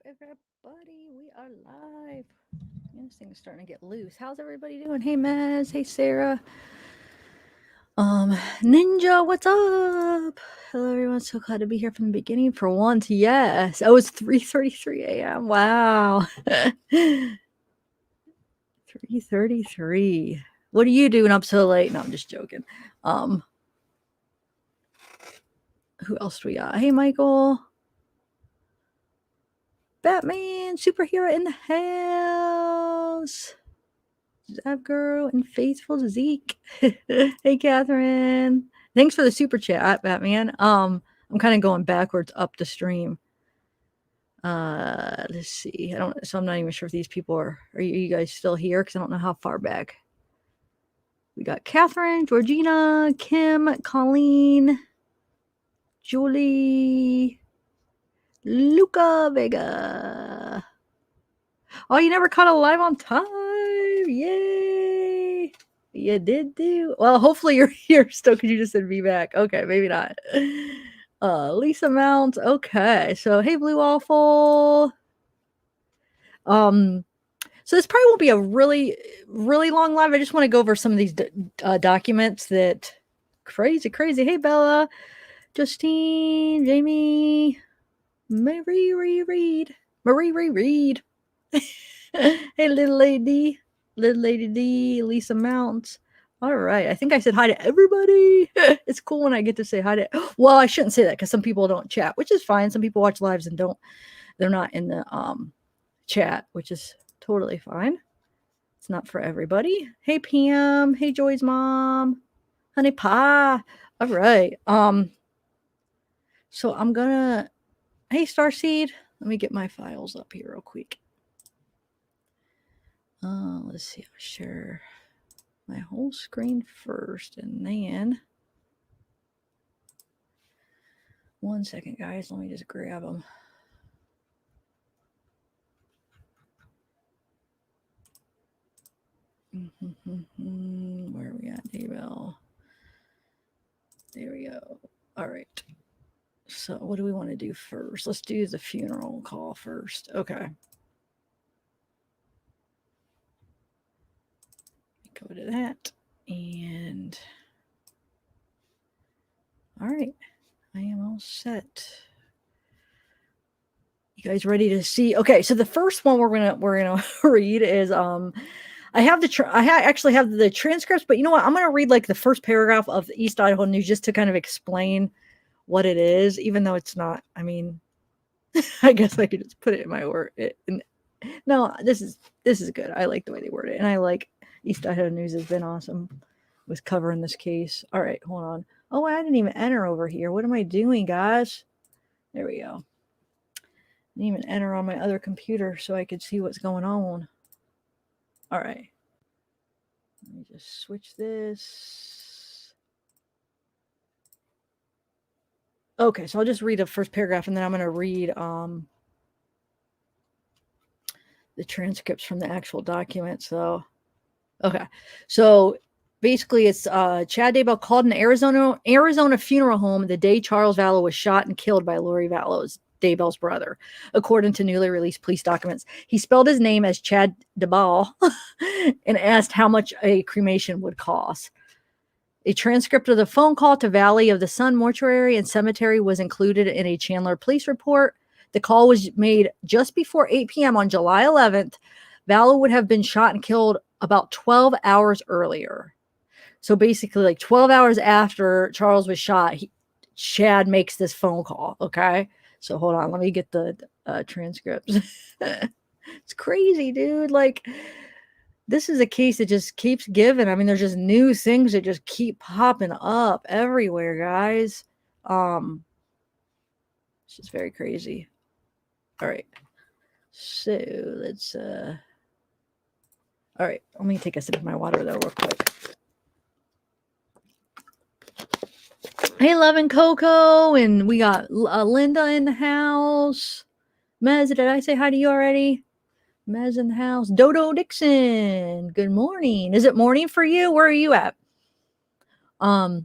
Everybody? We are live. This thing is starting to get loose. How's everybody doing? Hey, Maz. Hey, Sarah. Ninja, what's up? Hello, everyone. So glad to be here from the beginning for once. Yes. Oh, it's 3:33 a.m. Wow. 3:33. What are you doing up so late? No, I'm just joking. Um, who else do we got? Hey, Michael. Batman, superhero in the house. Zavgirl and faithful Zeke. Hey, Catherine. Thanks for the super chat, Batman. I'm kind of going backwards up the stream. Let's see. I don't. So I'm not even sure if these people are you guys still here? Because I don't know how far back. We got Catherine, Georgina, Kim, Colleen, Julie, Luca Vega. Oh, you never caught a live on time. Yay. You did do well. Hopefully you're here still because you just said be back. Okay, maybe not. Lisa Mounts. Okay, so hey, Blue Waffle. So this probably won't be a really long live. I just want to go over some of these documents that crazy. Hey, Bella, Justine, Jamie, Marie Reed. Hey, little lady D, Lisa Mounts. All right, I think I said hi to everybody. It's cool when I get to say hi to. Well, I shouldn't say that because some people don't chat, which is fine. Some people watch lives and don't. They're not in the chat, which is totally fine. It's not for everybody. Hey, Pam. Hey, Joy's mom. Honey pie. All right. So I'm gonna. Hey, Starseed. Let me get my files up here real quick. Let's see. I'll share my whole screen first, and then 1 second, guys. Let me just grab them. Where are we at, Daybell? There we go. All right. So what do we want to do first? Let's do the funeral call first. Okay. Go to that. And all right. I am all set. You guys ready to see? Okay, so the first one we're gonna read is I actually have the transcripts, but you know what? I'm gonna read like the first paragraph of the East Idaho News just to kind of explain what it is, even though it's not. I mean, I guess I could just put it in my word. No, this is good. I like the way they word it, and I like East Idaho News has been awesome with covering this case. All right, hold on. Oh, I didn't even enter over here. What am I doing, guys? There we go. I didn't even enter on my other computer so I could see what's going on. All right. Let me just switch this. Okay, so I'll just read the first paragraph and then I'm going to read the transcripts from the actual document. So, okay. So basically it's Chad Daybell called an Arizona funeral home the day Charles Vallow was shot and killed by Lori Vallow's Daybell's brother, according to newly released police documents. He spelled his name as Chad Daybell and asked how much a cremation would cost. A transcript of the phone call to Valley of the Sun Mortuary and Cemetery was included in a Chandler police report. The call was made just before 8 p.m. on July 11th. Vallow would have been shot and killed about 12 hours earlier. So basically, like 12 hours after Charles was shot, Chad makes this phone call. Okay. So hold on. Let me get the transcripts. It's crazy, dude. Like, this is a case that just keeps giving. I mean, there's just new things that just keep popping up everywhere, guys. It's just very crazy. All right. So let's all right, let me take a sip of my water though real quick. Hey, Love and Coco, and we got Linda in the house. Mez, did I say hi to you already? Mez in the house. Dodo Dixon, good morning. Is it morning for you? Where are you at? Got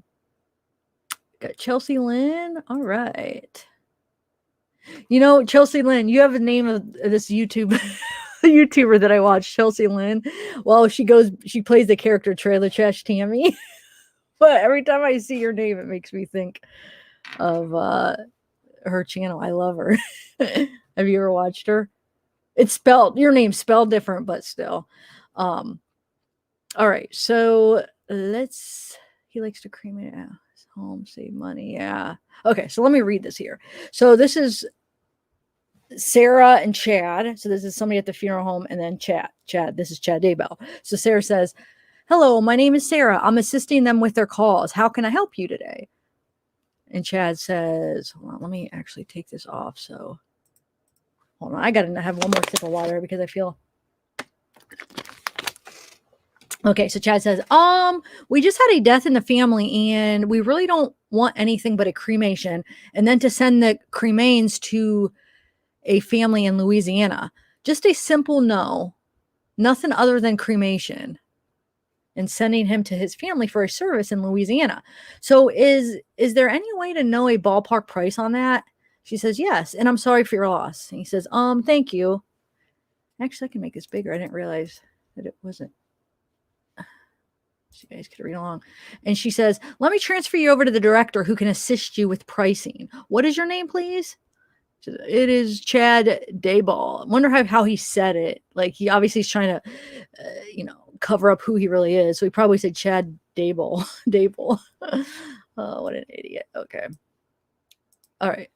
Chelsea Lynn. All right. You know, Chelsea Lynn, you have a name of this YouTuber that I watch, Chelsea Lynn. Well, she plays the character Trailer Trash Tammy. But every time I see your name, it makes me think of her channel. I love her. Have you ever watched her? It's spelled, your name's spelled different, but still. All right, so he likes to cremate his home, save money. Yeah. Okay, so let me read this here. So this is Sarah and Chad. So this is somebody at the funeral home, and then Chad, this is Chad Daybell. So Sarah says, "Hello, my name is Sarah. I'm assisting them with their calls. How can I help you today?" And Chad says, hold on, let me actually take this off. So hold on, I gotta have one more sip of water because I feel okay. So Chad says, we just had a death in the family and we really don't want anything but a cremation, and then to send the cremains to a family in Louisiana. Just a simple no, nothing other than cremation, and sending him to his family for a service in Louisiana. So is there any way to know a ballpark price on that? She says, yes. And I'm sorry for your loss. And he says, thank you. Actually, I can make this bigger. I didn't realize that it wasn't. So you guys could read along. And she says, let me transfer you over to the director who can assist you with pricing. What is your name, please? It is Chad Daybell. I wonder how he said it. Like, he obviously is trying to, cover up who he really is. So he probably said Chad Daybell. Daybell. Oh, what an idiot. Okay. All right.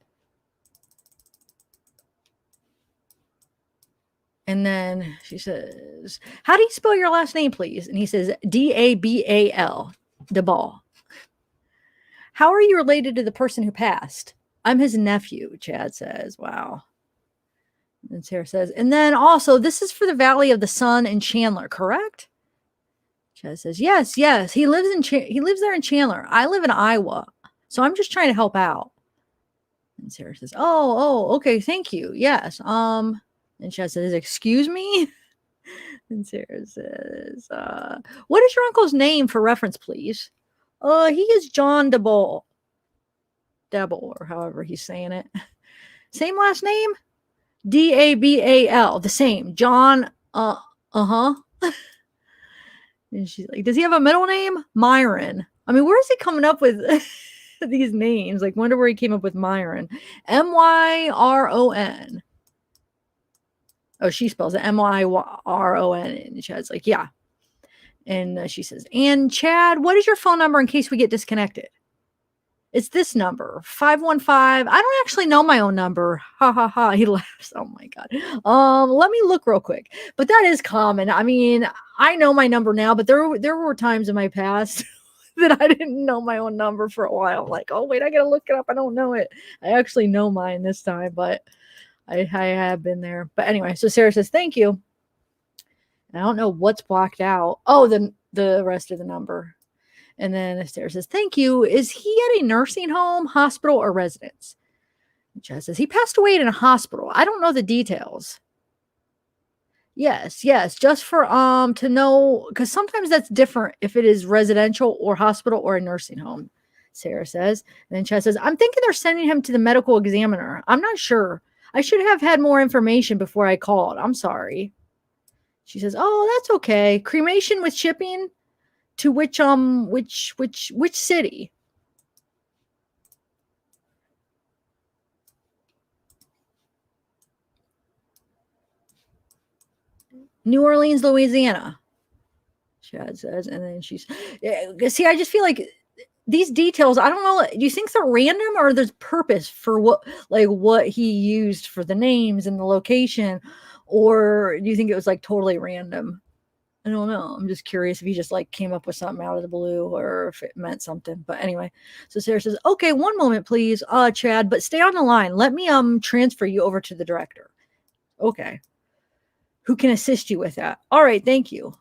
And then she says, how do you spell your last name, please? And he says, Dabal. Daybell. How are you related to the person who passed? I'm his nephew, Chad says. Wow. And Sarah says, and then also, this is for the Valley of the Sun in Chandler, correct? Chad says, yes. He lives there in Chandler. I live in Iowa, so I'm just trying to help out. And Sarah says, oh, okay, thank you. Yes. And Chad says, excuse me? And Sarah says, what is your uncle's name for reference, please? He is John Daybell, or however he's saying it. Same last name? Dabal, the same. John, uh-huh. And she's like, does he have a middle name? Myron. I mean, where is he coming up with these names? Like, wonder where he came up with Myron. Myron. Oh, she spells it Myron. And Chad's like, yeah. And she says, and Chad, what is your phone number in case we get disconnected? It's this number, 515. I don't actually know my own number. Ha ha ha. He laughs. Oh my God. Let me look real quick. But that is common. I mean, I know my number now, but there were times in my past that I didn't know my own number for a while. Like, oh wait, I gotta look it up. I don't know it. I actually know mine this time, but I have been there. But anyway, so Sarah says, thank you. And I don't know what's blocked out. Oh, the rest of the number. And then Sarah says, thank you. Is he at a nursing home, hospital, or residence? And Chad says, he passed away in a hospital. I don't know the details. Yes. Just for to know, because sometimes that's different if it is residential or hospital or a nursing home, Sarah says. And then Chad says, I'm thinking they're sending him to the medical examiner. I'm not sure. I should have had more information before I called. I'm sorry. She says, oh, that's okay. Cremation with shipping? To which city? New Orleans, Louisiana. Chad says, and then she's see, I just feel like these details, I don't know, do you think they're random or there's purpose for what he used for the names and the location, or do you think it was like totally random? I don't know. I'm just curious if he just like came up with something out of the blue or if it meant something. But anyway, so Sarah says, okay, one moment, please, Chad, but stay on the line. Let me transfer you over to the director. Okay. Who can assist you with that? All right, thank you.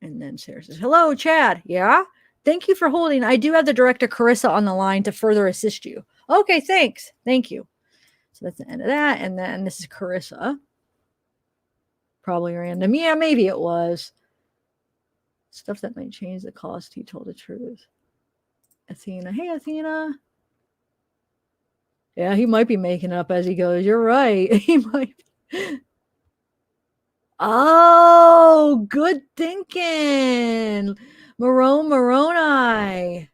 And then Sarah says, hello, Chad. Yeah? Thank you for holding. I do have the director, Carissa, on the line to further assist you. Okay, thanks. Thank you. So that's the end of that. And then this is Carissa. Probably random. Yeah, maybe it was. Stuff that might change the cost. He told the truth. Athena. Hey, Athena. Yeah, he might be making up as he goes. You're right. He might. Oh, good thinking. Moroni.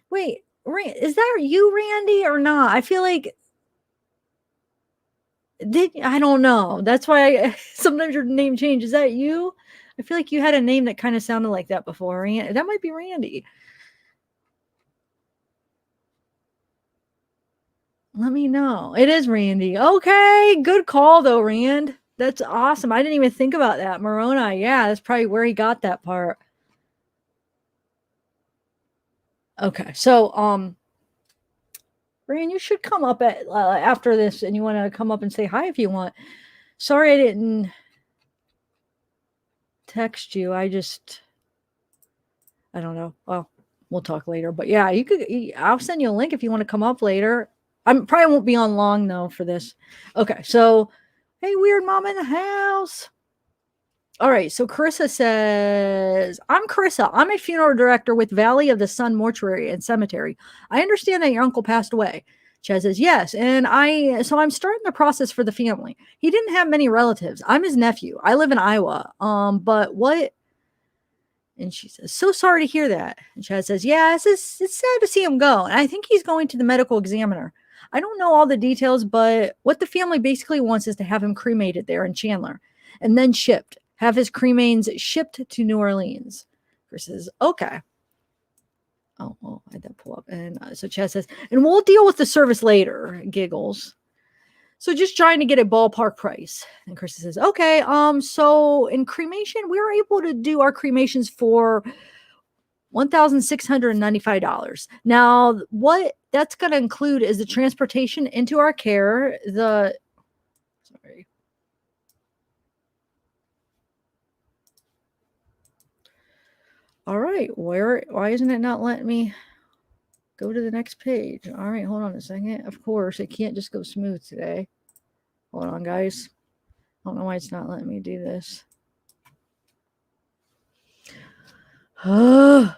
Wait, is that you, Randy, or not? I feel like I don't know. That's why sometimes your name changes. Is that you? I feel like you had a name that kind of sounded like that before. That might be Randy. Let me know. It is Randy. Okay, good call though, Rand. That's awesome. I didn't even think about that. Moroni. Yeah, that's probably where he got that part. Okay, so Rand, you should come up at after this, and you want to come up and say hi if you want. Sorry, I didn't text you. I don't know. Well, we'll talk later. But yeah, you could. I'll send you a link if you want to come up later. I probably won't be on long though for this. Okay, so hey, weird mom in the house. All right, so Carissa says, I'm Carissa. I'm a funeral director with Valley of the Sun Mortuary and Cemetery. I understand that your uncle passed away. Chaz says, yes. And I'm starting the process for the family. He didn't have many relatives. I'm his nephew. I live in Iowa. But what? And she says, so sorry to hear that. And Chaz says, yeah, it's sad to see him go. And I think he's going to the medical examiner. I don't know all the details, but what the family basically wants is to have him cremated there in Chandler and then shipped. Have his cremains shipped to New Orleans. Chris says, okay. Oh, I had that pull up. And so Chaz says, and we'll deal with the service later. Giggles. So just trying to get a ballpark price. And Chris says, okay. So in cremation, we were able to do our cremations for $1,695. Now, what that's going to include is the transportation into our care, all right, why isn't it not letting me go to the next page? All right, hold on a second. Of course, it can't just go smooth today. Hold on, guys. I don't know why it's not letting me do this. Hold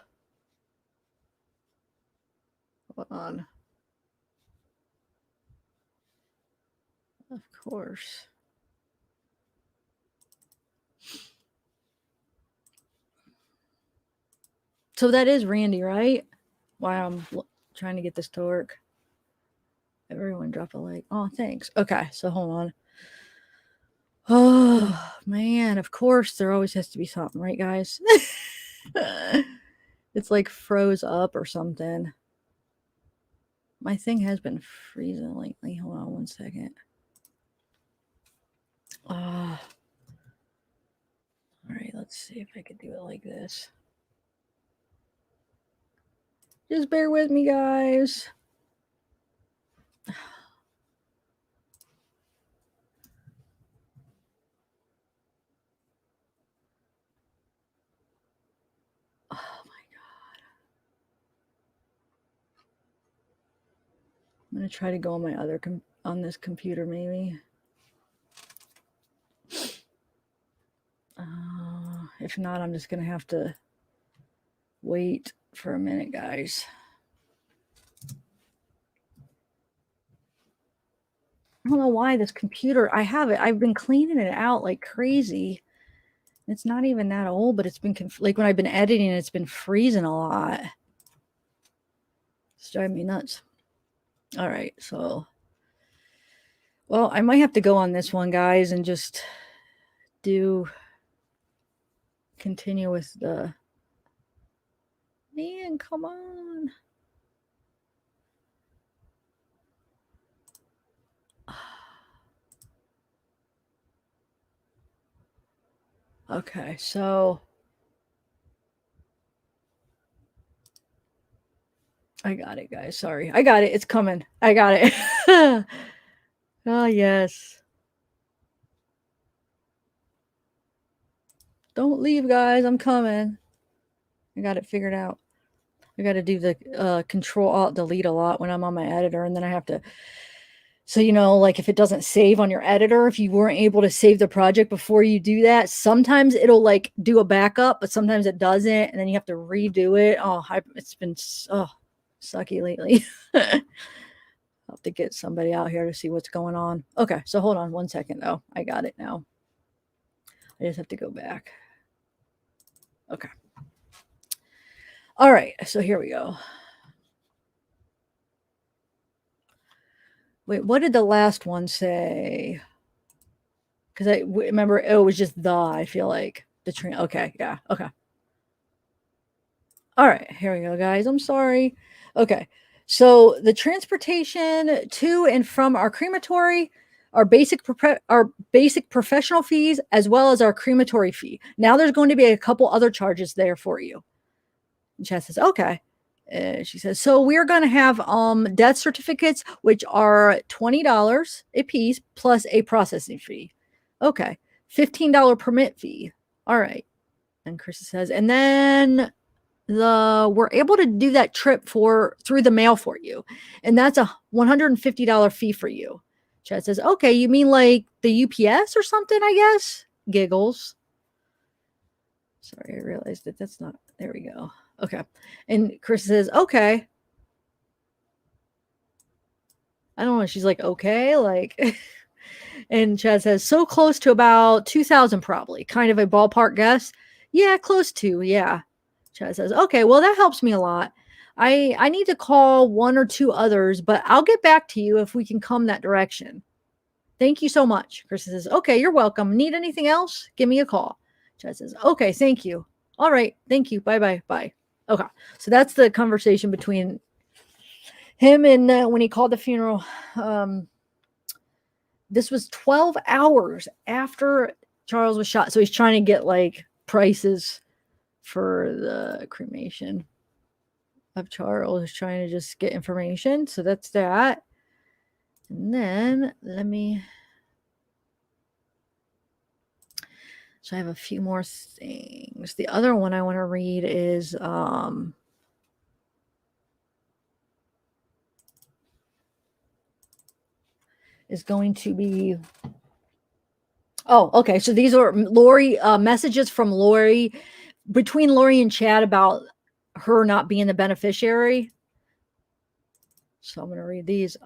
on. Of course. So that is Randy, right? Wow, I'm trying to get this to work. Everyone drop a like. Oh, thanks. Okay, so hold on. Oh, man, of course there always has to be something, right, guys? It's like froze up or something. My thing has been freezing lately. Hold on one second. All right, let's see if I could do it like this. Just bear with me, guys. Oh my God. I'm going to try to go on my other on this computer maybe. If not, I'm just going to have to wait for a minute, guys. I don't know why this computer, I've been cleaning it out like crazy. It's not even that old, but it's been like when I've been editing, it's been freezing a lot. It's driving me nuts. All right, so, well, I might have to go on this one, guys, and just continue with the, man, come on. Okay, so I got it, guys. Sorry. I got it. It's coming. I got it. Oh, yes. Don't leave, guys. I'm coming. I got it figured out. I got to do the Control-Alt-Delete a lot when I'm on my editor, and then I have to. So, like if it doesn't save on your editor, if you weren't able to save the project before you do that, sometimes it'll like do a backup, but sometimes it doesn't, and then you have to redo it. Oh, it's been sucky lately. I'll have to get somebody out here to see what's going on. Okay, so hold on 1 second though. I got it now. I just have to go back. Okay. All right, so here we go. Wait, what did the last one say? Because I remember it was just I feel like. The train. Okay, yeah, okay. All right, here we go, guys. I'm sorry. Okay, so the transportation to and from our crematory, our basic professional fees, as well as our crematory fee. Now there's going to be a couple other charges there for you. And Chad says, okay. She says, so we're going to have death certificates, which are $20 a piece plus a processing fee. Okay, $15 permit fee. All right. And Chris says, and then we're able to do that trip through the mail for you, and that's a $150 fee for you. Chad says, okay, you mean like the UPS or something, I guess? Giggles. Sorry, I realized that that's not, there we go. Okay. And Chris says, okay. I don't know. She's like, okay, like, and Chad says, so close to about 2,000 probably, kind of a ballpark guess. Yeah, close to, yeah. Chad says, okay, well, that helps me a lot. I need to call one or two others, but I'll get back to you if we can come that direction. Thank you so much. Chris says, okay, you're welcome. Need anything else? Give me a call. Chad says, okay, thank you. All right, thank you. Bye. Okay, so that's the conversation between him and when he called the funeral. This was 12 hours after Charles was shot. So he's trying to get like prices for the cremation of Charles, trying to just get information. So that's that. And then so I have a few more things. The other one I want to read is going to be, oh, okay. So these are Lori, messages from Lori, between Lori and Chad about her not being the beneficiary. So I'm going to read these.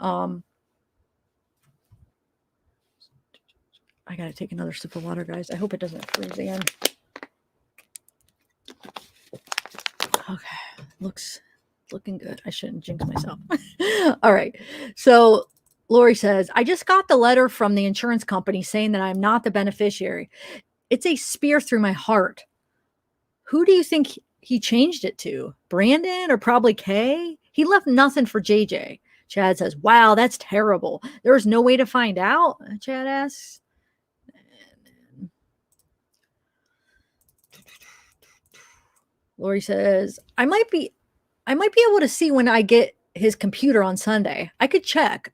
I got to take another sip of water, guys. I hope it doesn't freeze again. Okay. Looking good. I shouldn't jinx myself. All right. So Lori says, I just got the letter from the insurance company saying that I'm not the beneficiary. It's a spear through my heart. Who do you think he changed it to? Brandon or probably Kay? He left nothing for JJ. Chad says, wow, that's terrible. There's no way to find out? Chad asks. Lori says, I might be able to see when I get his computer on Sunday. I could check.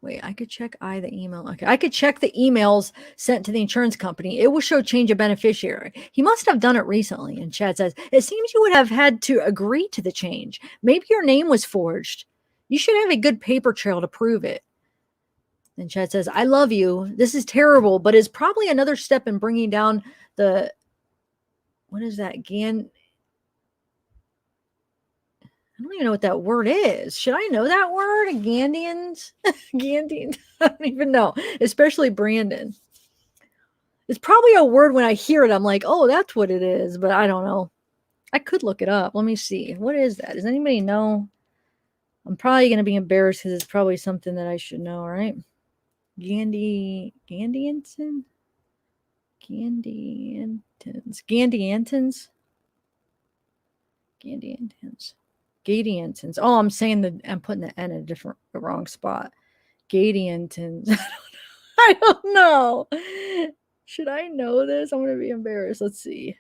Wait, I could check the email. Okay, I could check the emails sent to the insurance company. It will show change of beneficiary. He must have done it recently. And Chad says, it seems you would have had to agree to the change. Maybe your name was forged. You should have a good paper trail to prove it. And Chad says, I love you. This is terrible, but is probably another step in bringing down the, what is that? I don't even know what that word is. Should I know that word? Gandians? Gandian? I don't even know. Especially Brandon. It's probably a word when I hear it, I'm like, oh, that's what it is. But I don't know. I could look it up. Let me see. What is that? Does anybody know? I'm probably going to be embarrassed because it's probably something that I should know, right? Gandiantons? Gadiantons. Oh, I'm saying that I'm putting the N in the wrong spot. Gadiantons. I don't know. Should I know this? I'm going to be embarrassed. Let's see.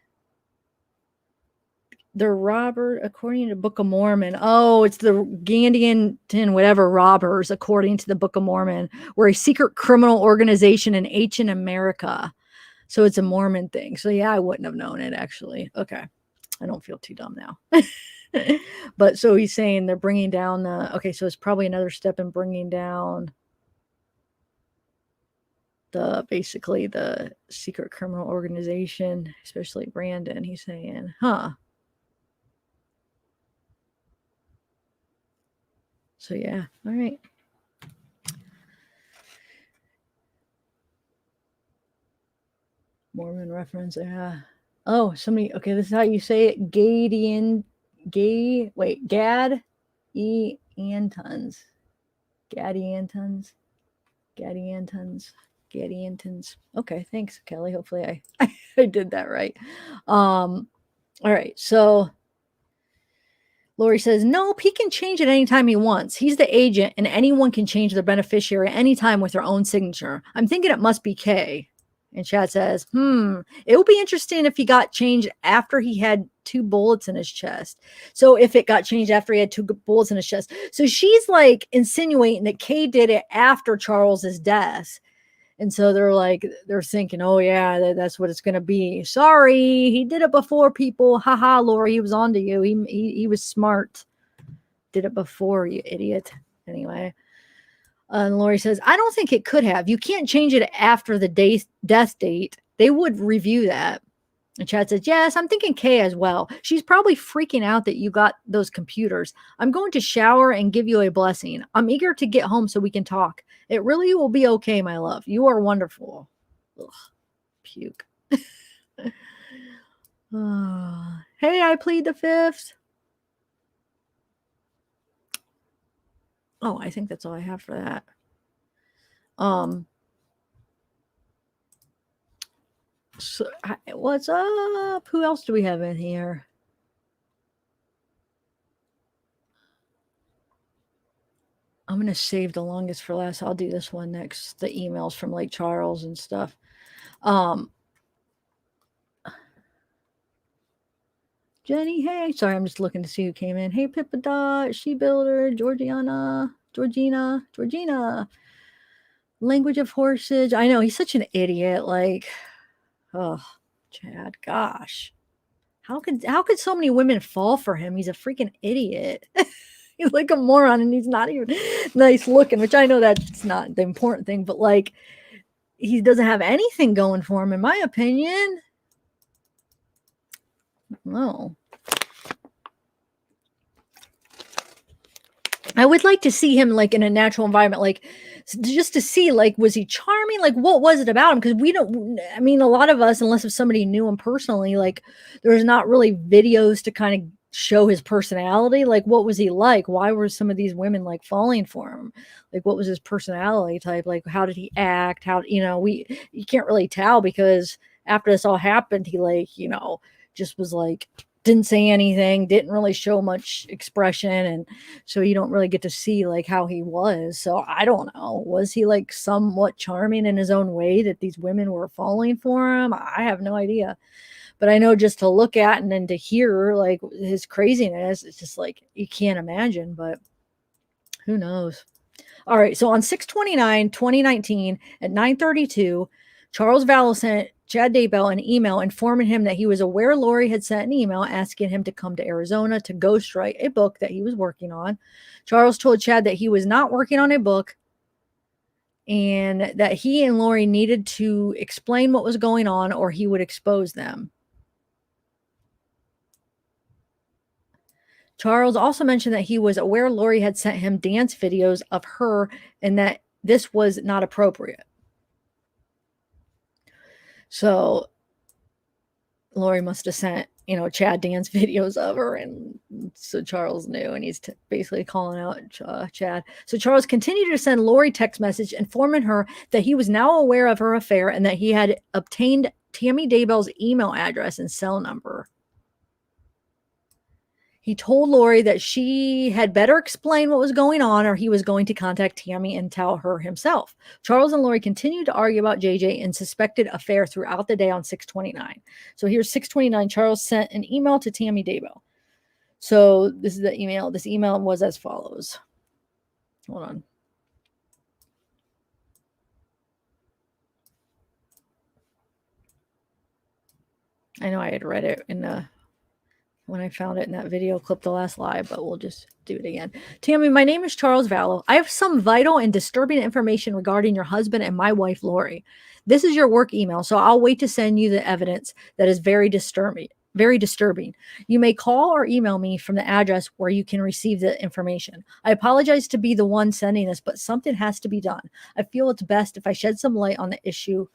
The robber, according to the Book of Mormon. Oh, it's the Gadianton, whatever, robbers, according to the Book of Mormon. We're a secret criminal organization in ancient America. So it's a Mormon thing. So yeah, I wouldn't have known it, actually. Okay. I don't feel too dumb now. But so he's saying they're bringing down okay, so it's probably another step in bringing down basically the secret criminal organization, especially Brandon. He's saying, huh. So yeah, all right. Mormon reference, yeah. Oh, somebody. Okay, this is how you say it. Gadian, Gad, Antons, Gadiantons, Gadiantons. Okay, thanks, Kelly. Hopefully I did that right. All right, so Lori says, nope, he can change it anytime he wants. He's the agent, and anyone can change their beneficiary anytime with their own signature. I'm thinking it must be Kay. And Chad says, it would be interesting if he got changed after he had 2 bullets in his chest. So if it got changed after he had 2 bullets in his chest. So she's like insinuating that Kay did it after Charles's death. And so they're thinking, oh yeah, that's what it's going to be. Sorry, he did it before people. Haha, Lori, he was on to you. He was smart. Did it before, you idiot. Anyway. And Lori says, I don't think it could have. You can't change it after the death date. They would review that. And Chad says, yes, I'm thinking Kay as well. She's probably freaking out that you got those computers. I'm going to shower and give you a blessing. I'm eager to get home so we can talk. It really will be okay, my love. You are wonderful. Ugh, puke. Hey, I plead the fifth. Oh, I think that's all I have for that. So, what's up? Who else do we have in here? I'm going to save the longest for last. I'll do this one next. The emails from Lake Charles and stuff. Jenny, hey. Sorry, I'm just looking to see who came in. Hey, Pippa Dot, She Builder, Georgina. Language of Horses. I know, he's such an idiot. Like, oh, Chad, gosh. How could so many women fall for him? He's a freaking idiot. He's like a moron, and he's not even nice looking, which I know that's not the important thing, but like, he doesn't have anything going for him, in my opinion. No. I would like to see him like in a natural environment, like just to see, like, was he charming? Like, what was it about him? Because we don't, I mean, a lot of us, unless if somebody knew him personally, like, there's not really videos to kind of show his personality. Like, what was he like? Why were some of these women like falling for him? Like, what was his personality type? Like, how did he act? How, you can't really tell, because after this all happened, he just was like, didn't say anything, didn't really show much expression, and so you don't really get to see like how he was. So I don't know, was he like somewhat charming in his own way that these women were falling for him? I have no idea, but I know just to look at and then to hear like his craziness, it's just like you can't imagine, but who knows. All right, so on 6/29/2019 at 9:32, Charles Vallow sent Chad Daybell an email informing him that he was aware Lori had sent an email asking him to come to Arizona to ghostwrite a book that he was working on. Charles told Chad that he was not working on a book and that he and Lori needed to explain what was going on or he would expose them. Charles also mentioned that he was aware Lori had sent him dance videos of her and that this was not appropriate. So Lori must have sent, Chad dance videos of her, and so Charles knew, and he's basically calling out Chad. So Charles continued to send Lori text message informing her that he was now aware of her affair and that he had obtained Tammy Daybell's email address and cell number. He told Lori that she had better explain what was going on or he was going to contact Tammy and tell her himself. Charles and Lori continued to argue about JJ and suspected affair throughout the day on 6/29. So here's 6/29. Charles sent an email to Tammy Daybell. So this is the email. This email was as follows. Hold on. I know I had read it when I found it in that video clip, the last live, but we'll just do it again. Tammy, my name is Charles Vallow. I have some vital and disturbing information regarding your husband and my wife, Lori. This is your work email, so I'll wait to send you the evidence that is very disturbing. very disturbing. You may call or email me from the address where you can receive the information. I apologize to be the one sending this, but something has to be done. I feel it's best if I shed some light on the issue.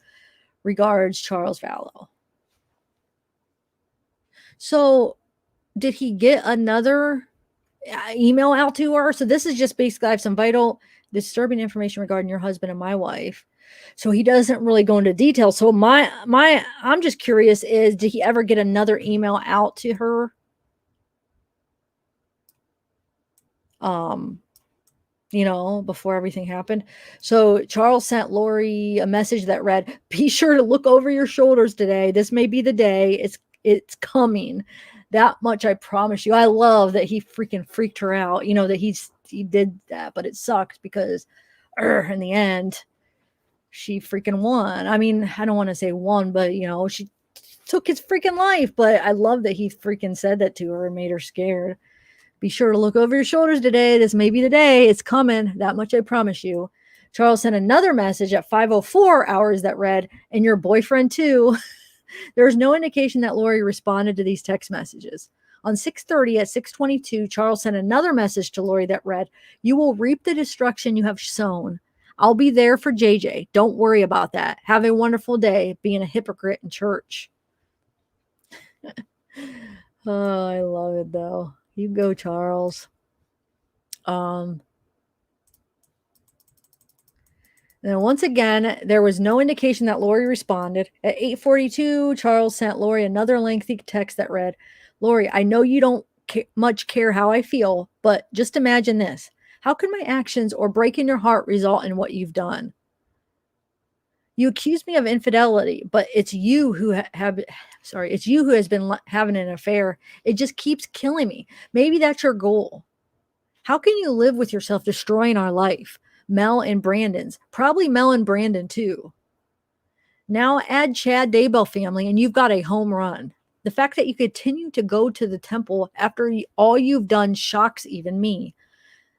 Regards, Charles Vallow. So did he get another email out to her? So this is just basically, I have some vital disturbing information regarding your husband and my wife. So he doesn't really go into detail. So I'm just curious, is did he ever get another email out to her? Before everything happened. So Charles sent Lori a message that read, "Be sure to look over your shoulders today. This may be the day. It's coming. That much I promise you." I love that he freaking freaked her out, that he did that, but it sucks because in the end, she freaking won. I mean, I don't want to say won, but she took his freaking life. But I love that he freaking said that to her and made her scared. Be sure to look over your shoulders today. This may be the day. It's coming. That much I promise you. Charles sent another message at 5:04 hours that read, "And your boyfriend too." There is no indication that Lori responded to these text messages. On 6:30 at 6:22, Charles sent another message to Lori that read, "You will reap the destruction you have sown. I'll be there for JJ. Don't worry about that. Have a wonderful day being a hypocrite in church." Oh, I love it though. You go, Charles. And once again, there was no indication that Lori responded. At 8:42, Charles sent Lori another lengthy text that read, "Lori, I know you don't much care how I feel, but just imagine this. How can my actions or breaking your heart result in what you've done? You accuse me of infidelity, but it's you who it's you who has been having an affair. It just keeps killing me. Maybe that's your goal. How can you live with yourself destroying our life? Mel and Brandon's. Probably Mel and Brandon too. Now add Chad Daybell family and you've got a home run. The fact that you continue to go to the temple after all you've done shocks even me.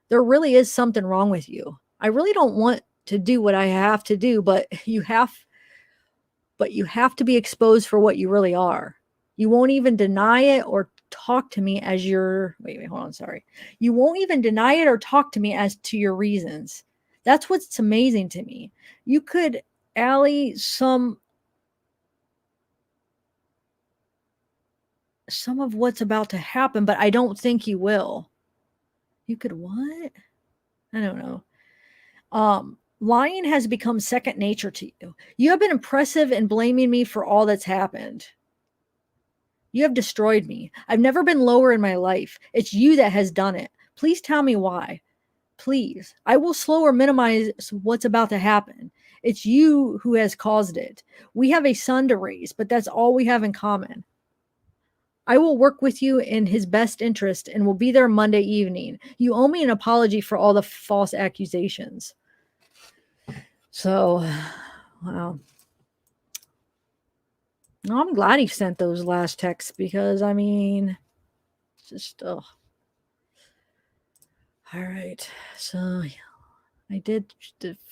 There really is something wrong with you. I really don't want to do what I have to do, but you have to be exposed for what you really are. You won't even deny it or talk to me as your hold on, sorry. You won't even deny it or talk to me as to your reasons. That's what's amazing to me. You could alley some of what's about to happen, but I don't think you will. You could what? I don't know. Lying has become second nature to you. You have been impressive in blaming me for all that's happened. You have destroyed me. I've never been lower in my life. It's you that has done it. Please tell me why. Please. I will slow or minimize what's about to happen. It's you who has caused it. We have a son to raise, but that's all we have in common. I will work with you in his best interest and will be there Monday evening. You owe me an apology for all the false accusations. So, wow. I'm glad he sent those last texts because, I mean, just, all right. So, I did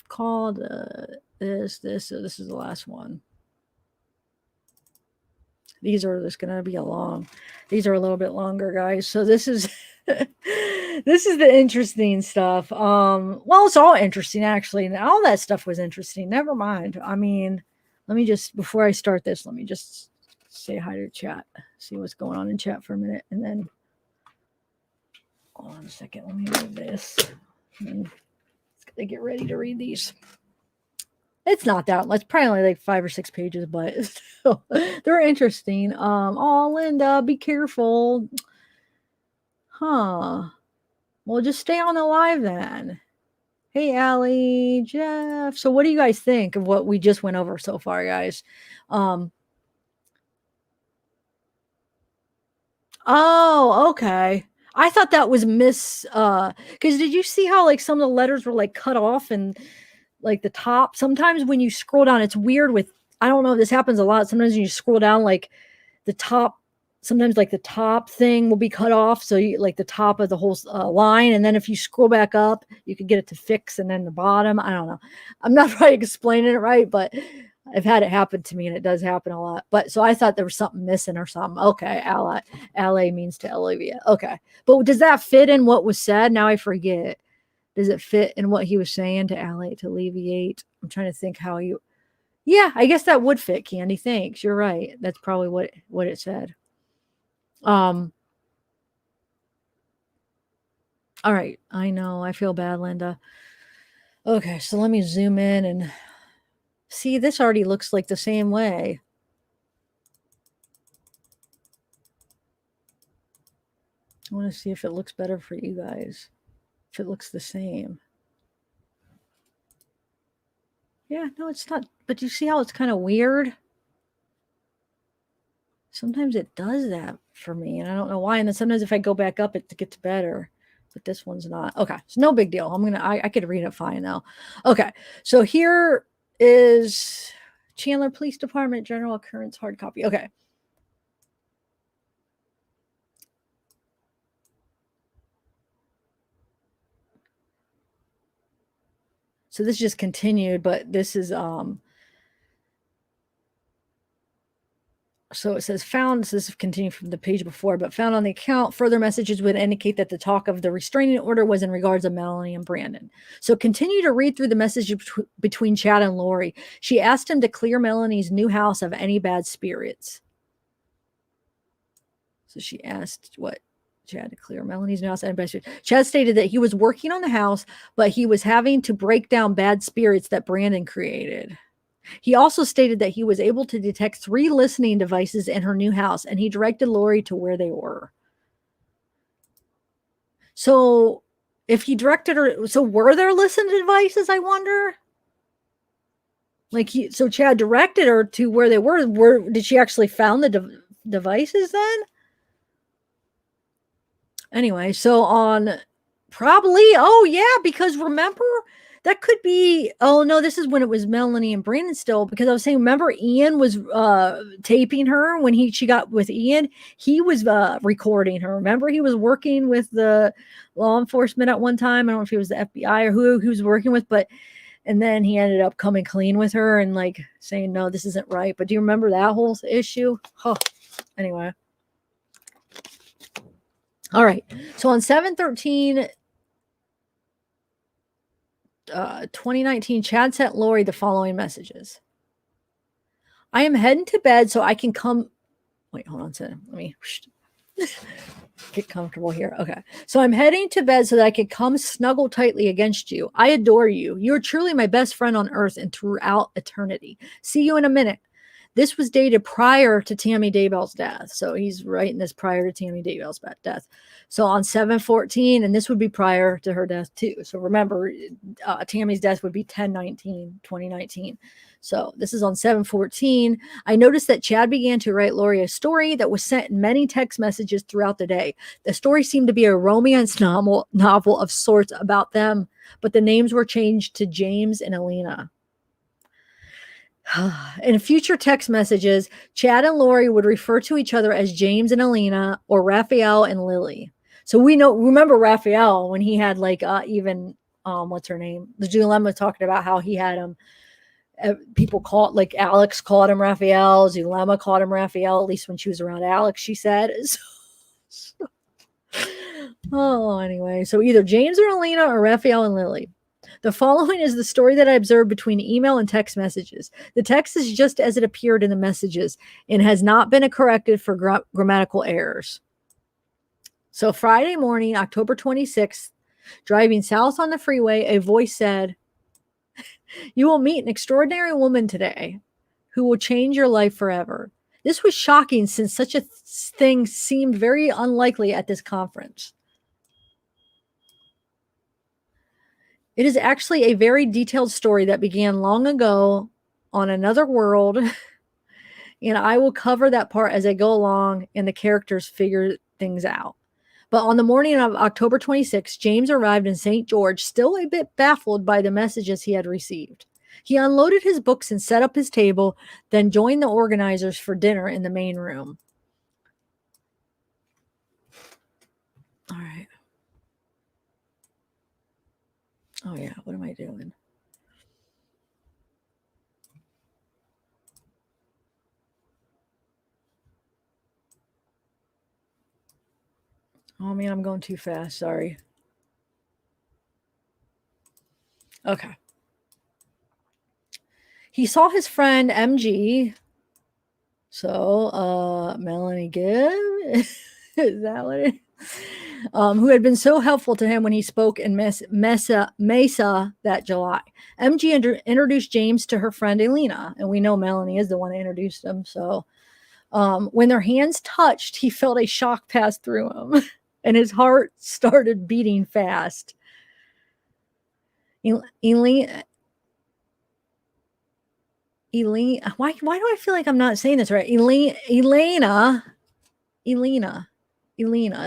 call this, so this is the last one. These are just going to be these are a little bit longer, guys. So this is, this is the interesting stuff. Well, it's all interesting, actually. All that stuff was interesting. Never mind. I mean, let me just, before I start this, let me just say hi to chat, see what's going on in chat for a minute. And then, hold on a second. Let me move this. Let's get ready to read these. It's not that much, probably only like 5 or 6 pages, but still, they're interesting. Oh, Linda, be careful. Huh. Well, just stay on the live then. Hey, Allie, Jeff. So what do you guys think of what we just went over so far, guys? Oh, okay. I thought that was because did you see how like some of the letters were like cut off and like the top? Sometimes when you scroll down, it's weird with, I don't know if this happens a lot. Sometimes when you scroll down, like the top, sometimes like the top thing will be cut off. So you like the top of the whole line. And then if you scroll back up, you could get it to fix. And then the bottom, I don't know. I'm not probably explaining it right, but I've had it happen to me, and it does happen a lot. But so I thought there was something missing or something. Okay, ally means to alleviate. Okay, but does that fit in what was said? Now I forget. Does it fit in what he was saying to ally to alleviate? I'm trying to think how you. Yeah, I guess that would fit, Candy. Thanks. You're right. That's probably what it said. All right. I know. I feel bad, Linda. Okay, so let me zoom in and see. This already looks like the same way. I want to see if it looks better for you guys. If it looks the same. Yeah, no, it's not. But you see how it's kind of weird? Sometimes it does that for me, and I don't know why. And then sometimes if I go back up, it gets better. But this one's not. Okay, it's no big deal. I could read it fine though. Okay, so here is Chandler Police Department General Occurrence hard copy. Okay. So this just continued, but this is so it says found, so this is continuing from the page before, but found on the account, further messages would indicate that the talk of the restraining order was in regards of Melanie and Brandon. So continue to read through the message between Chad and Lori. She asked him to clear Melanie's new house of any bad spirits. So she asked what? Chad to clear Melanie's new house. Chad stated that he was working on the house, but he was having to break down bad spirits that Brandon created. He also stated that he was able to detect 3 listening devices in her new house, and he directed Lori to where they were. So if he directed her, so were there listening devices, I wonder? So Chad directed her to where they were. Did she actually found the devices then? Anyway, so on probably, oh yeah, because remember that could be, oh no, this is when it was Melanie and Brandon still, because I was saying, remember Ian was taping her when she got with Ian, he was recording her. Remember he was working with the law enforcement at one time. I don't know if he was the FBI or who he was working with, but and then he ended up coming clean with her and like saying, no, this isn't right. But do you remember that whole issue? Oh, anyway. All right. So on 7/13, 2019, Chad sent Lori the following messages. I am heading to bed so I can come. Wait, hold on. Let me get comfortable here. Okay. So I'm heading to bed so that I can come snuggle tightly against you. I adore you. You are truly my best friend on earth and throughout eternity. See you in a minute. This was dated prior to Tammy Daybell's death. So he's writing this prior to Tammy Daybell's death. So on 7/14, and this would be prior to her death too. So remember, Tammy's death would be 10/19/2019. So this is on 7/14. I noticed that Chad began to write Lori a story that was sent in many text messages throughout the day. The story seemed to be a romance novel of sorts about them, but the names were changed to James and Alina. In future text messages, Chad and Lori would refer to each other as James and Alina or Raphael and Lily. So remember Raphael when he had like even what's her name? The Zulema talking about how he had him. People called like Alex called him Raphael. Zulema called him Raphael. At least when she was around Alex, she said. Anyway, so either James or Alina or Raphael and Lily. The following is the story that I observed between email and text messages. The text is just as it appeared in the messages and has not been corrected for grammatical errors. So Friday morning, October 26th, driving south on the freeway, a voice said, "You will meet an extraordinary woman today who will change your life forever." This was shocking since such a thing seemed very unlikely at this conference. It is actually a very detailed story that began long ago on another world, and I will cover that part as I go along and the characters figure things out. But on the morning of October 26th, James arrived in St. George, still a bit baffled by the messages he had received. He unloaded his books and set up his table, then joined the organizers for dinner in the main room. All right. Oh, yeah. What am I doing? Oh man, I'm going too fast. Sorry. Okay. He saw his friend MG. So, Melanie Gibb, is that what it? Who had been so helpful to him when he spoke in Mesa that July. MG introduced James to her friend Elena, and we know Melanie is the one that introduced him. So, when their hands touched, he felt a shock pass through him, and his heart started beating fast. Elena, why do I feel like I'm not saying this right? Elena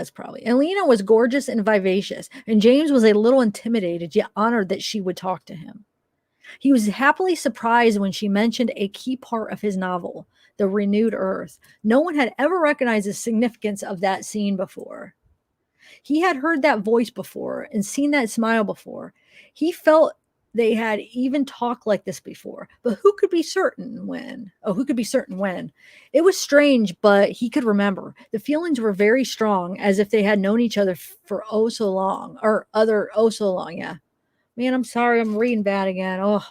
is probably. Elena was gorgeous and vivacious, and James was a little intimidated yet honored that she would talk to him. He was happily surprised when she mentioned a key part of his novel, The Renewed Earth. No one had ever recognized the significance of that scene before. He had heard that voice before and seen that smile before. He felt they had even talked like this before, but who could be certain when? Oh, who could be certain when? It was strange, but he could remember. The feelings were very strong, as if they had known each other for oh so long, or other oh so long, yeah. Man, I'm sorry, I'm reading bad again. Oh.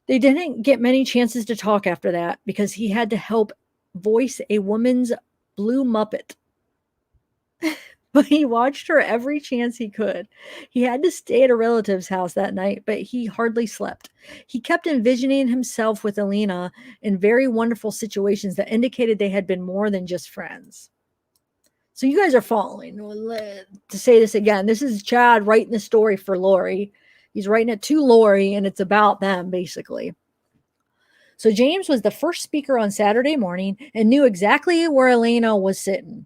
They didn't get many chances to talk after that because he had to help voice a woman's blue Muppet. But he watched her every chance he could. He had to stay at a relative's house that night, but he hardly slept. He kept envisioning himself with Alina in very wonderful situations that indicated they had been more than just friends. So you guys are following. To say this again, this is Chad writing the story for Lori. He's writing it to Lori, and it's about them, basically. So James was the first speaker on Saturday morning and knew exactly where Elena was sitting.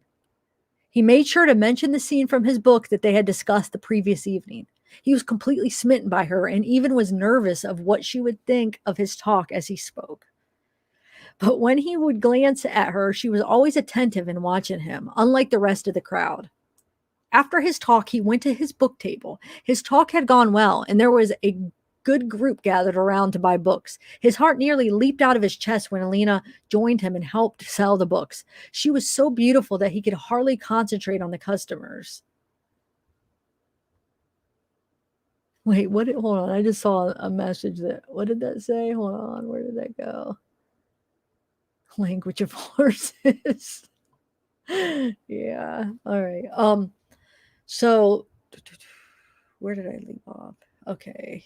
He made sure to mention the scene from his book that they had discussed the previous evening. He was completely smitten by her and even was nervous of what she would think of his talk as he spoke. But when he would glance at her, she was always attentive and watching him, unlike the rest of the crowd. After his talk, he went to his book table. His talk had gone well, and there was a good group gathered around to buy books. His heart nearly leaped out of his chest when Alina joined him and helped sell the books. She was so beautiful that he could hardly concentrate on the customers. Wait, hold on. I just saw a message what did that say? Hold on. Where did that go? Language of horses. Yeah. All right. So where did I leave off? Okay.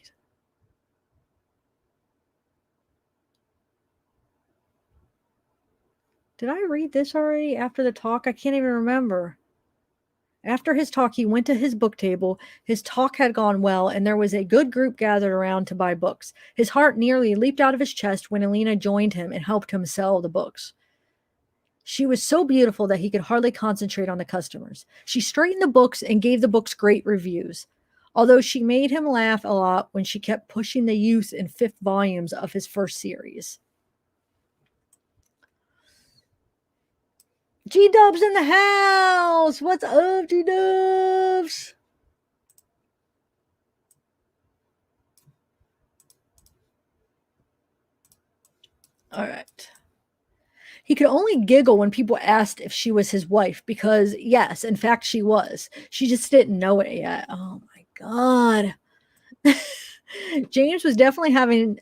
Did I read this already after the talk? I can't even remember. After his talk, he went to his book table. His talk had gone well, and there was a good group gathered around to buy books. His heart nearly leaped out of his chest when Alina joined him and helped him sell the books. She was so beautiful that he could hardly concentrate on the customers. She straightened the books and gave the books great reviews, although she made him laugh a lot when she kept pushing the youth in fifth volumes of his first series. G Dubs in the house. What's up, G Dubs? All right. He could only giggle when people asked if she was his wife because, yes, in fact, she was. She just didn't know it yet. Oh my God. James was definitely having.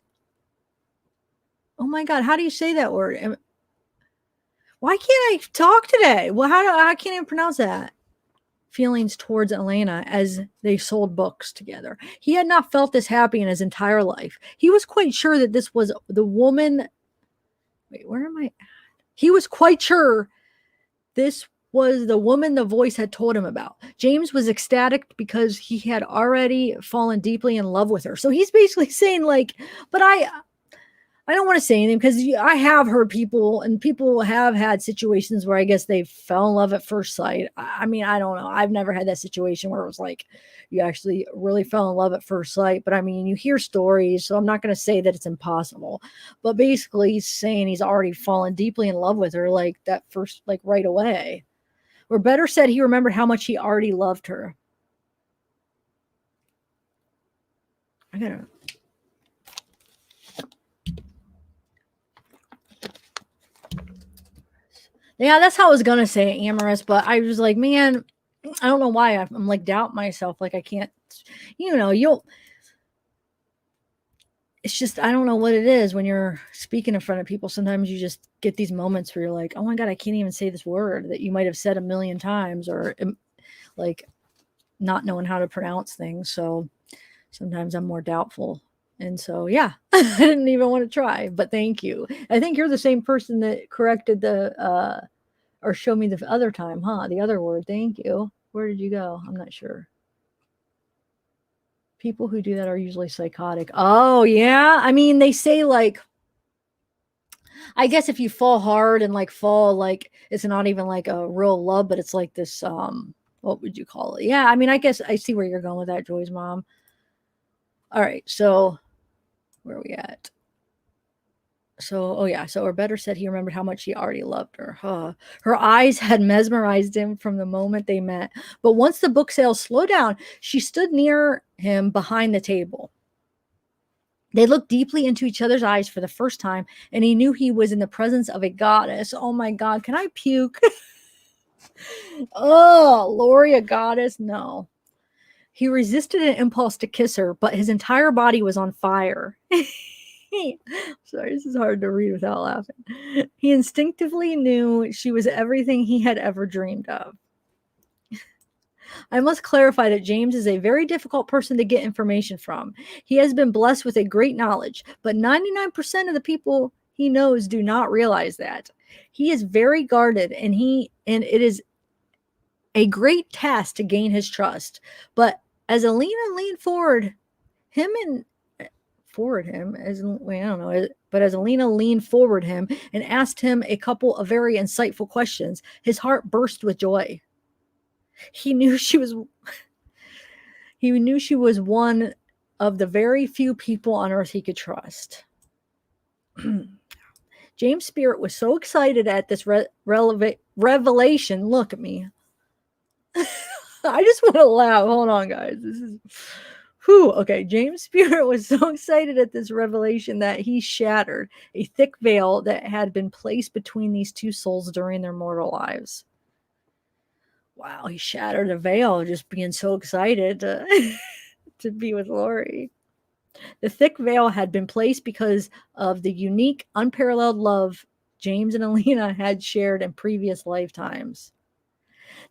Oh my God. How do you say that word? Why can't I talk today? Well, I can't even pronounce that. Feelings towards Elena as they sold books together. He had not felt this happy in his entire life. He was quite sure that this was the woman. Wait, where am I? He was quite sure this was the woman the voice had told him about. James was ecstatic because he had already fallen deeply in love with her. So he's basically saying, like, but I don't want to say anything because I have heard people and people have had situations where I guess they fell in love at first sight. I mean, I don't know. I've never had that situation where it was like you actually really fell in love at first sight. But I mean, you hear stories, so I'm not going to say that it's impossible. But basically, he's saying he's already fallen deeply in love with her, like that first, like right away. Or better said, he remembered how much he already loved her. I gotta. Yeah, that's how I was gonna say amorous, but I was like, man, I don't know why I'm like doubt myself. Like I can't, you'll. It's just I don't know what it is when you're speaking in front of people. Sometimes you just get these moments where you're like, oh my god, I can't even say this word that you might have said a million times, or like not knowing how to pronounce things. So sometimes I'm more doubtful. And so, yeah, I didn't even want to try, but thank you. I think you're the same person that corrected or showed me the other time, huh? The other word. Thank you. Where did you go? I'm not sure. People who do that are usually psychotic. Oh, yeah. I mean, they say like, I guess if you fall hard and like fall, like it's not even like a real love, but it's like this, what would you call it? Yeah. I mean, I guess I see where you're going with that, Joy's mom. All right. So where are we at? So, oh yeah, so or better said, he remembered how much he already loved her. Huh. Her eyes had mesmerized him from the moment they met. But once the book sales slowed down, she stood near him behind the table. They looked deeply into each other's eyes for the first time, and he knew he was in the presence of a goddess. Oh my God, can I puke? Oh, Lori, a goddess? No. He resisted an impulse to kiss her, but his entire body was on fire. Sorry, this is hard to read without laughing. He instinctively knew she was everything he had ever dreamed of. I must clarify that James is a very difficult person to get information from. He has been blessed with a great knowledge, but 99% of the people he knows do not realize that. He is very guarded and it is a great task to gain his trust. But as Alina leaned him and forward him as I don't know, but as Alina leaned forward him and asked him a couple of very insightful questions, his heart burst with joy. He knew she was one of the very few people on earth he could trust. James' spirit was so excited at this revelation. Look at me. I just want to laugh. Hold on, guys. This is whew. Okay, James' spirit was so excited at this revelation that he shattered a thick veil that had been placed between these two souls during their mortal lives. Wow, he shattered a veil just being so excited to be with Lori. The thick veil had been placed because of the unique, unparalleled love James and Alina had shared in previous lifetimes.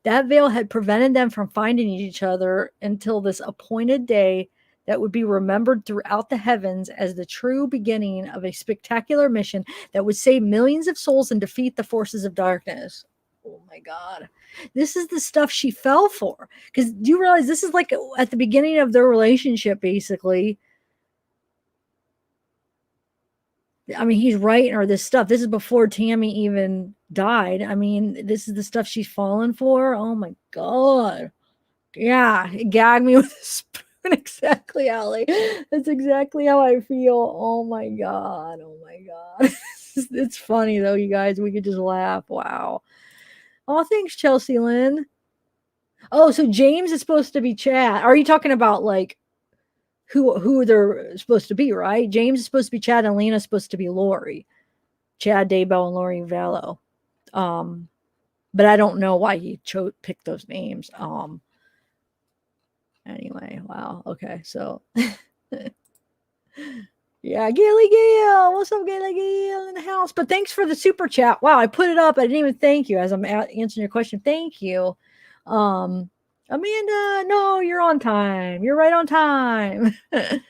That veil had prevented them from finding each other until this appointed day that would be remembered throughout the heavens as the true beginning of a spectacular mission that would save millions of souls and defeat the forces of darkness. Oh my God. This is the stuff she fell for. Because do you realize this is like at the beginning of their relationship, basically? I mean, he's writing her this stuff. This is before Tammy even died. I mean, this is the stuff she's fallen for. Oh my God. Yeah, gag me with a spoon. Exactly, Allie. That's exactly how I feel. Oh my God. Oh my God. It's funny though, you guys. We could just laugh. Wow. Oh, thanks, Chelsea Lynn. Oh, so James is supposed to be Chad. Are you talking about like who they're supposed to be, right? James is supposed to be Chad and Lena's supposed to be Lori. Chad Daybell and Lori Vallow. Um, but I don't know why he picked those names. Anyway, wow. Okay, so yeah, Gaily Gale. What's up, Gaily Gale in the house? But thanks for the super chat. Wow, I put it up. I didn't even thank you as I'm answering your question. Thank you. Amanda, no, you're on time. You're right on time. Yeah.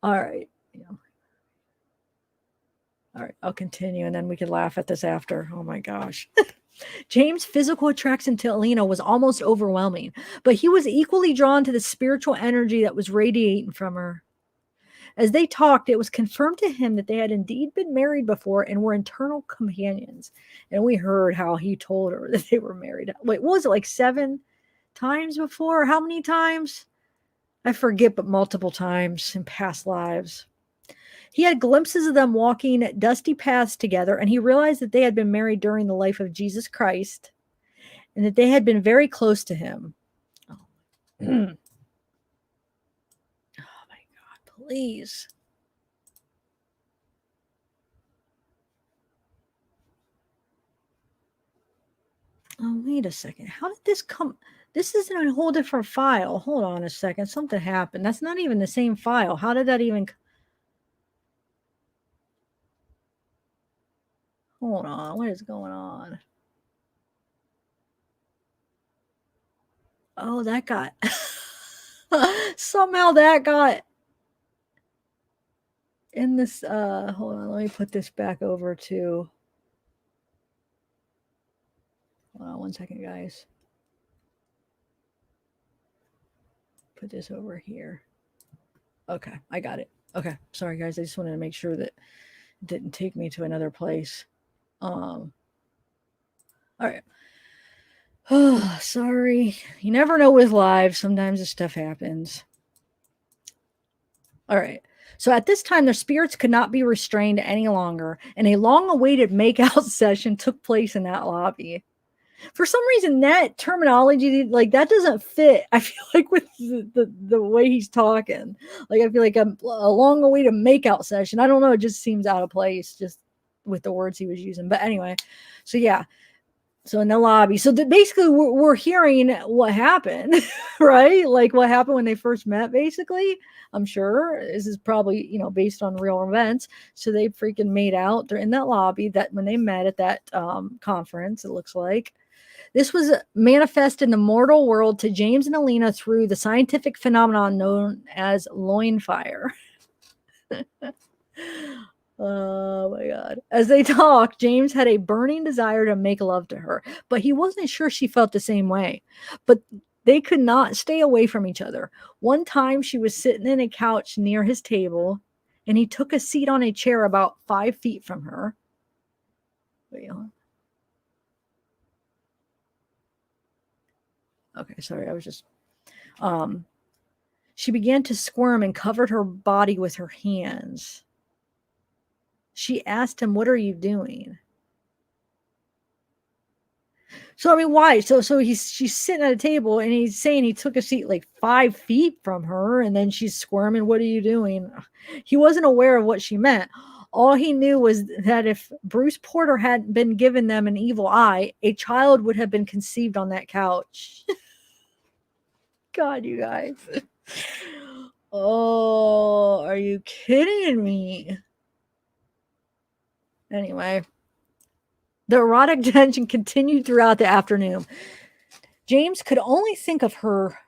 All right. Yeah. All right, I'll continue and then we can laugh at this after. Oh my gosh. James' physical attraction to Alina was almost overwhelming, but he was equally drawn to the spiritual energy that was radiating from her. As they talked, it was confirmed to him that they had indeed been married before and were eternal companions. And we heard how he told her that they were married. Wait, what was it, like 7 times before? How many times? I forget, but multiple times in past lives. He had glimpses of them walking dusty paths together, and he realized that they had been married during the life of Jesus Christ and that they had been very close to him. Oh, oh my God, please. Oh, wait a second. How did this come? This is in a whole different file. Hold on a second. Something happened. That's not even the same file. How did that even... Hold on. What is going on? Oh, that got... Somehow that got in this... Hold on. Let me put this back over to... Hold on one second, guys. Put this over here. Okay, I got it. Okay, sorry, guys. I just wanted to make sure that it didn't take me to another place. All right. Oh, sorry. You never know with live. Sometimes this stuff happens. All right. So at this time, their spirits could not be restrained any longer, and a long-awaited makeout session took place in that lobby. For some reason, that terminology, like, that doesn't fit. I feel like with the way he's talking, like, I feel like a long-awaited makeout session. I don't know. It just seems out of place, just with the words he was using. But anyway, so yeah. So in the lobby, so basically we're hearing what happened, right? Like what happened when they first met. Basically, I'm sure this is probably based on real events. So they freaking made out. They're in that lobby that when they met at that conference. It looks like this was manifest in the mortal world to James and Alina through the scientific phenomenon known as loin fire. Oh my God. As they talked, James had a burning desire to make love to her, but he wasn't sure she felt the same way. But they could not stay away from each other. One time she was sitting in a couch near his table, and he took a seat on a chair about 5 feet from her. Wait, okay, sorry, I was just she began to squirm and covered her body with her hands. She asked him, "What are you doing?" So I mean, why? So she's sitting at a table and he's saying he took a seat like 5 feet from her, and then she's squirming. What are you doing? He wasn't aware of what she meant. All he knew was that if Bruce Porter hadn't been given them an evil eye, a child would have been conceived on that couch. God, you guys. Oh, are you kidding me? Anyway, the erotic tension continued throughout the afternoon. James could only think of her.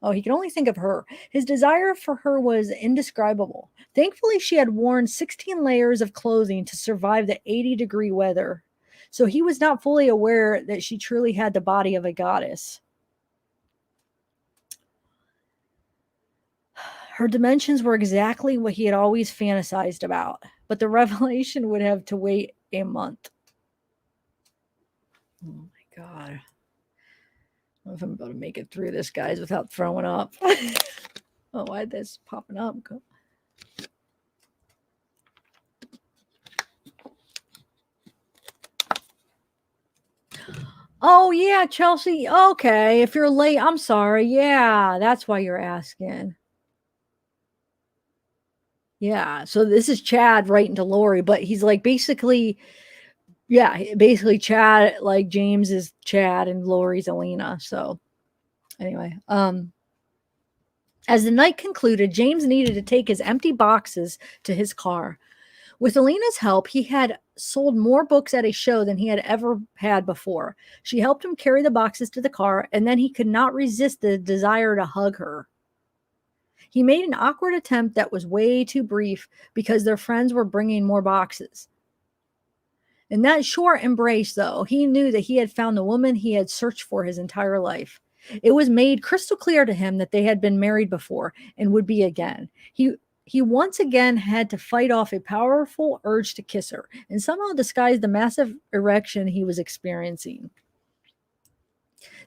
Oh, he could only think of her. His desire for her was indescribable. Thankfully, she had worn 16 layers of clothing to survive the 80-degree weather, so he was not fully aware that she truly had the body of a goddess. Her dimensions were exactly what he had always fantasized about, but the revelation would have to wait a month. Oh my God. I don't know if I'm going to make it through this, guys, without throwing up. Oh, why is this popping up? Oh, yeah, Chelsea. Okay, if you're late, I'm sorry. Yeah, that's why you're asking. Yeah, so this is Chad writing to Lori, but he's like basically, yeah, basically Chad, like James is Chad and Lori's Alina. So anyway, as the night concluded, James needed to take his empty boxes to his car. With Alina's help, he had sold more books at a show than he had ever had before. She helped him carry the boxes to the car, and then he could not resist the desire to hug her. He made an awkward attempt that was way too brief because their friends were bringing more boxes. In that short embrace, though, he knew that he had found the woman he had searched for his entire life. It was made crystal clear to him that they had been married before and would be again. He once again had to fight off a powerful urge to kiss her and somehow disguise the massive erection he was experiencing.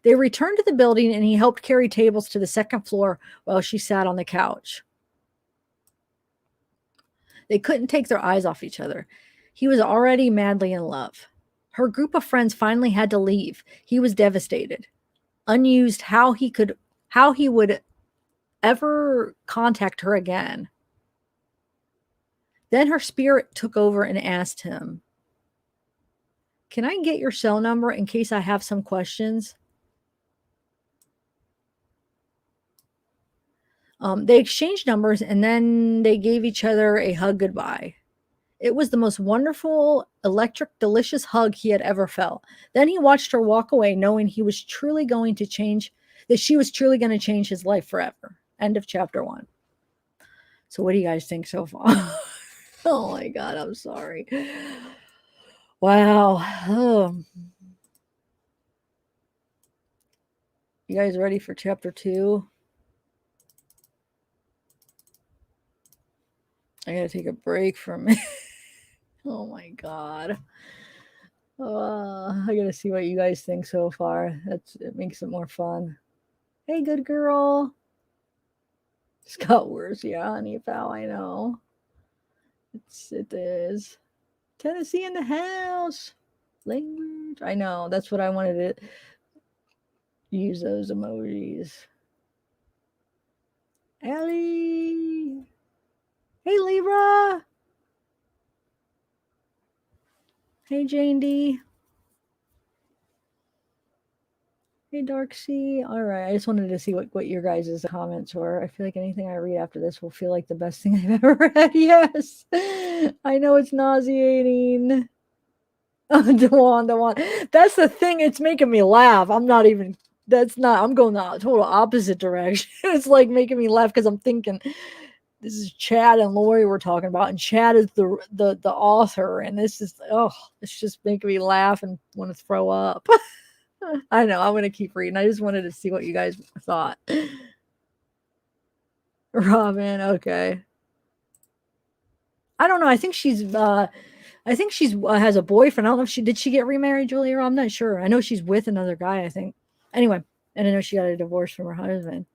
They returned to the building and he helped carry tables to the second floor while she sat on the couch. They couldn't take their eyes off each other. He was already madly in love. Her group of friends finally had to leave. He was devastated. Unused how he would ever contact her again. Then her spirit took over and asked him, Can I get your cell number in case I have some questions? They exchanged numbers and then they gave each other a hug goodbye. It was the most wonderful, electric, delicious hug he had ever felt. Then he watched her walk away, knowing he was truly going to change, that she was truly going to change his life forever. End of chapter 1. So, what do you guys think so far? Oh my God, I'm sorry. Wow. Oh. You guys ready for chapter 2? I gotta take a break from it. Oh my God. I gotta see what you guys think so far. It makes it more fun. Hey, good girl. It's got worse, yeah, honey pal. I know. It is. Tennessee in the house. Language. I know. That's what I wanted to use those emojis. Ellie. Hey, Libra. Hey, Jane D. Hey, Darksea. All right. I just wanted to see what your guys' comments were. I feel like anything I read after this will feel like the best thing I've ever read. Yes. I know it's nauseating. Dewan. That's the thing. It's making me laugh. I'm going the total opposite direction. It's like making me laugh because I'm thinking this is Chad and Lori we're talking about, and Chad is the author, and this is it's just making me laugh and want to throw up. I know. I'm going to keep reading. I just wanted to see what you guys thought. Robin, okay. I don't know. I think she's has a boyfriend. I don't know if she get remarried, Julia. I'm not sure. I know she's with another guy, I think. Anyway, and I know she got a divorce from her husband.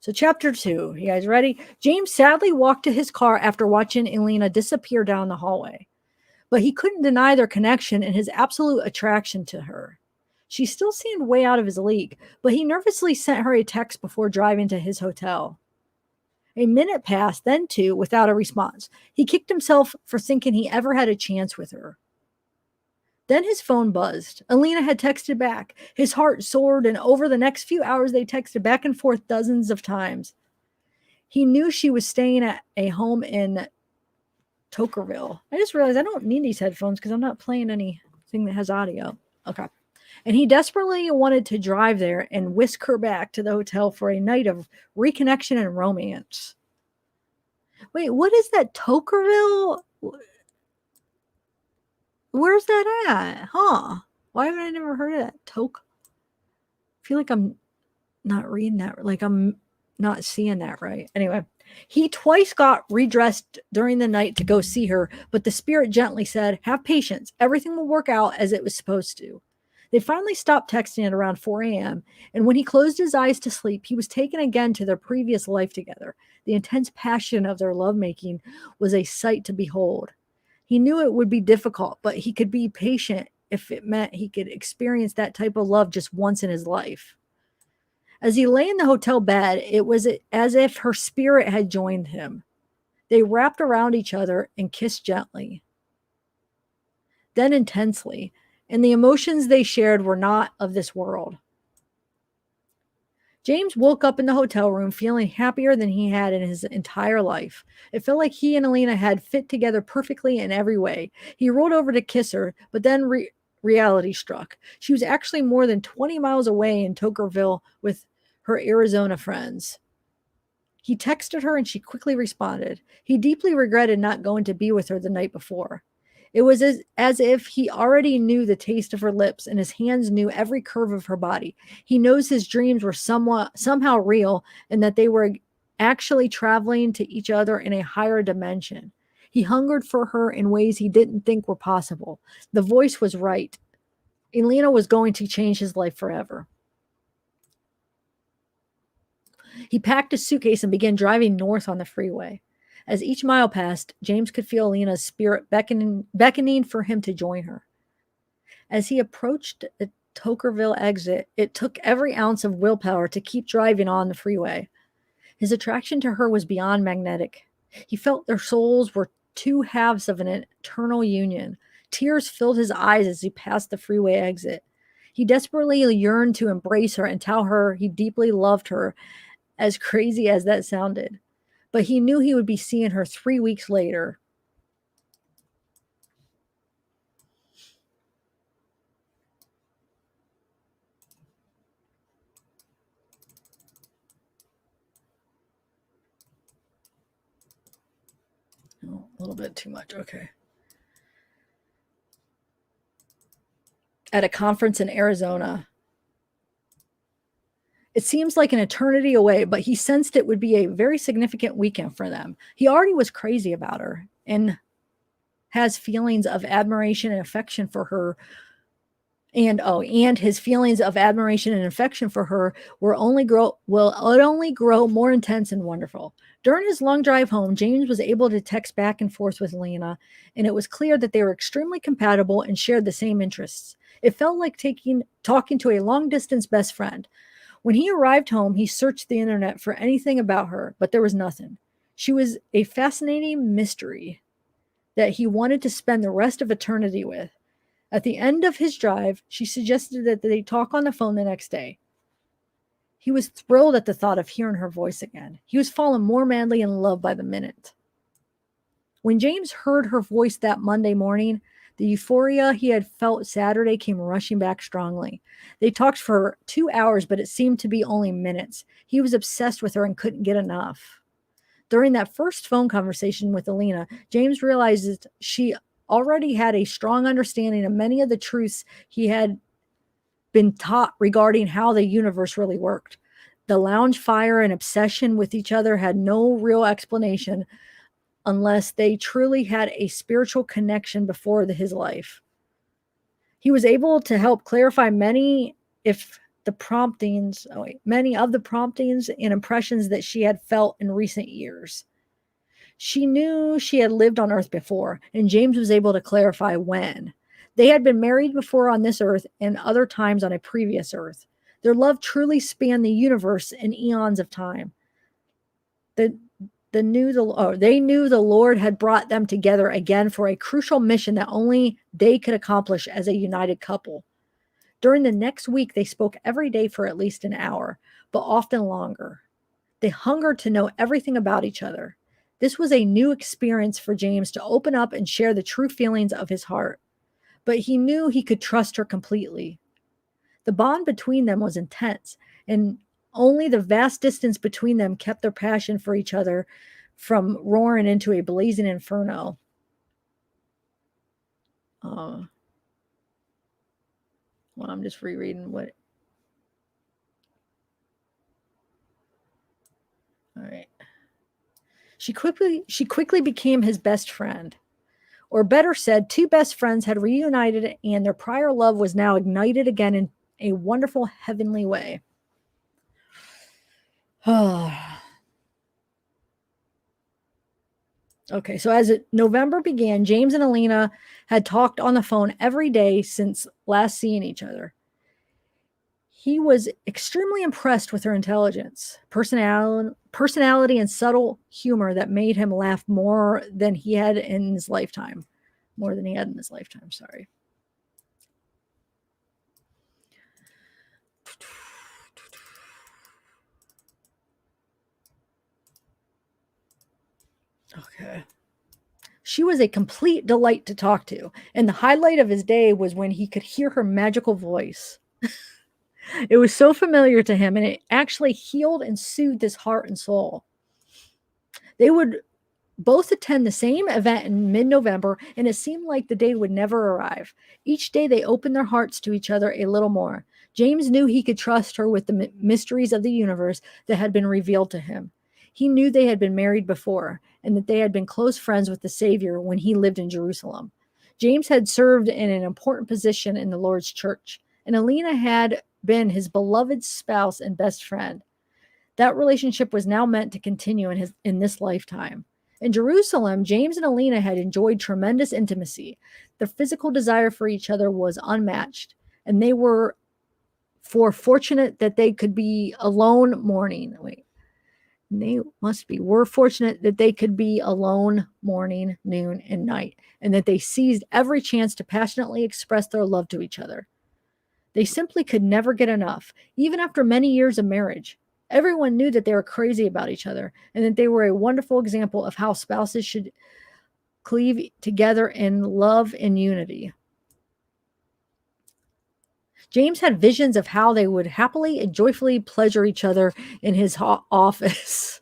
So chapter 2, you guys ready? James sadly walked to his car after watching Elena disappear down the hallway. But he couldn't deny their connection and his absolute attraction to her. She still seemed way out of his league, but he nervously sent her a text before driving to his hotel. A minute passed, then 2, without a response. He kicked himself for thinking he ever had a chance with her. Then his phone buzzed. Alina had texted back. His heart soared, and over the next few hours, they texted back and forth dozens of times. He knew she was staying at a home in Tokerville. I just realized I don't need these headphones because I'm not playing anything that has audio. Okay. And he desperately wanted to drive there and whisk her back to the hotel for a night of reconnection and romance. Wait, what is that? Tokerville? Where's that at? Huh? Why haven't I never heard of that? I feel like I'm not reading that. Like I'm not seeing that right. Anyway, he twice got redressed during the night to go see her, but the spirit gently said, "Have patience. Everything will work out as it was supposed to." They finally stopped texting at around 4 a.m., and when he closed his eyes to sleep, he was taken again to their previous life together. The intense passion of their lovemaking was a sight to behold. He knew it would be difficult, but he could be patient if it meant he could experience that type of love just once in his life. As he lay in the hotel bed, it was as if her spirit had joined him. They wrapped around each other and kissed gently, then intensely, and the emotions they shared were not of this world. James woke up in the hotel room feeling happier than he had in his entire life. It felt like he and Alina had fit together perfectly in every way. He rolled over to kiss her, but then reality struck. She was actually more than 20 miles away in Tokerville with her Arizona friends. He texted her and she quickly responded. He deeply regretted not going to be with her the night before. It was as if he already knew the taste of her lips and his hands knew every curve of her body. He knows his dreams were somehow real and that they were actually traveling to each other in a higher dimension. He hungered for her in ways he didn't think were possible. The voice was right. Elena was going to change his life forever. He packed his suitcase and began driving north on the freeway. As each mile passed, James could feel Lena's spirit beckoning for him to join her. As he approached the Tokerville exit, it took every ounce of willpower to keep driving on the freeway. His attraction to her was beyond magnetic. He felt their souls were two halves of an eternal union. Tears filled his eyes as he passed the freeway exit. He desperately yearned to embrace her and tell her he deeply loved her, as crazy as that sounded. But he knew he would be seeing her 3 weeks later. Oh, a little bit too much. Okay. At a conference in Arizona. It seems like an eternity away, but he sensed it would be a very significant weekend for them. He already was crazy about her and has feelings of admiration and affection for her. And his feelings of admiration and affection for her will only grow more intense and wonderful. During his long drive home, James was able to text back and forth with Lena, and it was clear that they were extremely compatible and shared the same interests. It felt like talking to a long-distance best friend. When he arrived home, he searched the internet for anything about her, but there was nothing. She was a fascinating mystery that he wanted to spend the rest of eternity with. At the end of his drive, she suggested that they talk on the phone the next day. He was thrilled at the thought of hearing her voice again. He was falling more madly in love by the minute. When James heard her voice that Monday morning, the euphoria he had felt Saturday came rushing back strongly. They talked for 2 hours, but it seemed to be only minutes. He was obsessed with her and couldn't get enough. During that first phone conversation with Alina, James realized she already had a strong understanding of many of the truths he had been taught regarding how the universe really worked. The lounge fire and obsession with each other had no real explanation unless they truly had a spiritual connection before his life. He was able to help clarify many of the promptings and impressions that she had felt in recent years. She knew she had lived on Earth before, and James was able to clarify when. They had been married before on this Earth and other times on a previous Earth. Their love truly spanned the universe in eons of time. They knew the Lord had brought them together again for a crucial mission that only they could accomplish as a united couple. During the next week, they spoke every day for at least an hour, but often longer. They hungered to know everything about each other. This was a new experience for James to open up and share the true feelings of his heart. But he knew he could trust her completely. The bond between them was intense, and only the vast distance between them kept their passion for each other from roaring into a blazing inferno. Well, I'm just rereading what. All right. She quickly became his best friend. Or better said, two best friends had reunited and their prior love was now ignited again in a wonderful heavenly way. Okay, so as November began, James and Alina had talked on the phone every day since last seeing each other. He was extremely impressed with her intelligence, personality, and subtle humor that made him laugh more than he had in his lifetime. Sorry. Okay. She was a complete delight to talk to, and the highlight of his day was when he could hear her magical voice. It was so familiar to him, and it actually healed and soothed his heart and soul. They would both attend the same event in mid-November, and it seemed like the day would never arrive. Each day they opened their hearts to each other a little more. James knew he could trust her with the mysteries of the universe that had been revealed to him. He knew they had been married before, and that they had been close friends with the Savior when he lived in Jerusalem. James had served in an important position in the Lord's church, and Alina had been his beloved spouse and best friend. That relationship was now meant to continue in this lifetime. In Jerusalem, James and Alina had enjoyed tremendous intimacy. Their physical desire for each other was unmatched, and they were fortunate that they could be alone mourning. They were fortunate that they could be alone morning, noon, and night, and that they seized every chance to passionately express their love to each other. They simply could never get enough, even after many years of marriage. Everyone knew that they were crazy about each other and that they were a wonderful example of how spouses should cleave together in love and unity. James had visions of how they would happily and joyfully pleasure each other in his office.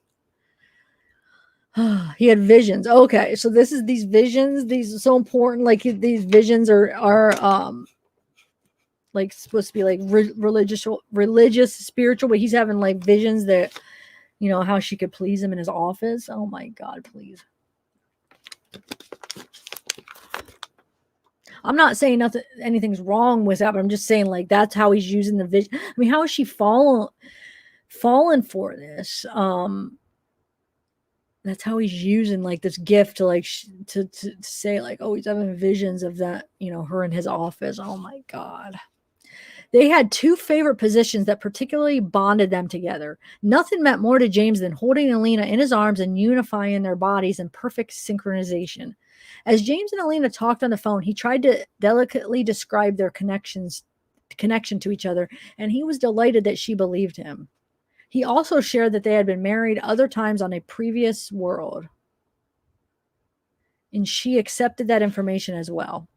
He had visions. Okay, so this is these visions. These are so important. Like these visions are like supposed to be like religious, spiritual, but he's having like visions that, you know, how she could please him in his office. Oh my God, please. I'm not saying anything's wrong with that, but I'm just saying like that's how he's using the vision. I mean, how is she fallen for this? That's how he's using like this gift to like to say like, oh, he's having visions of that, you know, her in his office. Oh my God. They had two favorite positions that particularly bonded them together. Nothing meant more to James than holding Alina in his arms and unifying their bodies in perfect synchronization. As James and Alina talked on the phone, he tried to delicately describe their connection to each other, and he was delighted that she believed him. He also shared that they had been married other times on a previous world, and she accepted that information as well.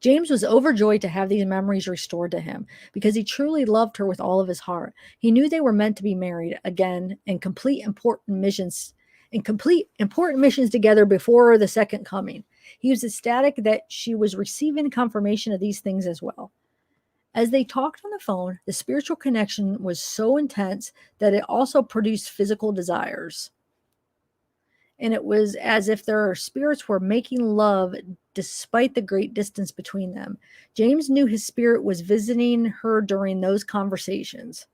James was overjoyed to have these memories restored to him because he truly loved her with all of his heart. He knew they were meant to be married again and complete important missions together before the second coming. He was ecstatic that she was receiving confirmation of these things as well. As they talked on the phone, the spiritual connection was so intense that it also produced physical desires. And it was as if their spirits were making love despite the great distance between them. James knew his spirit was visiting her during those conversations.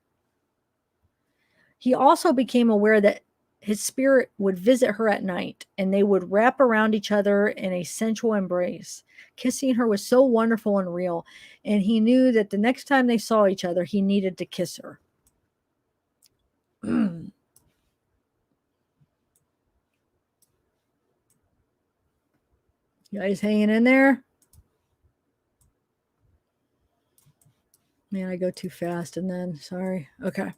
He also became aware that his spirit would visit her at night, and they would wrap around each other in a sensual embrace. Kissing her was so wonderful and real, and he knew that the next time they saw each other, he needed to kiss her. You guys hanging in there? Man, I go too fast and then, sorry. Okay.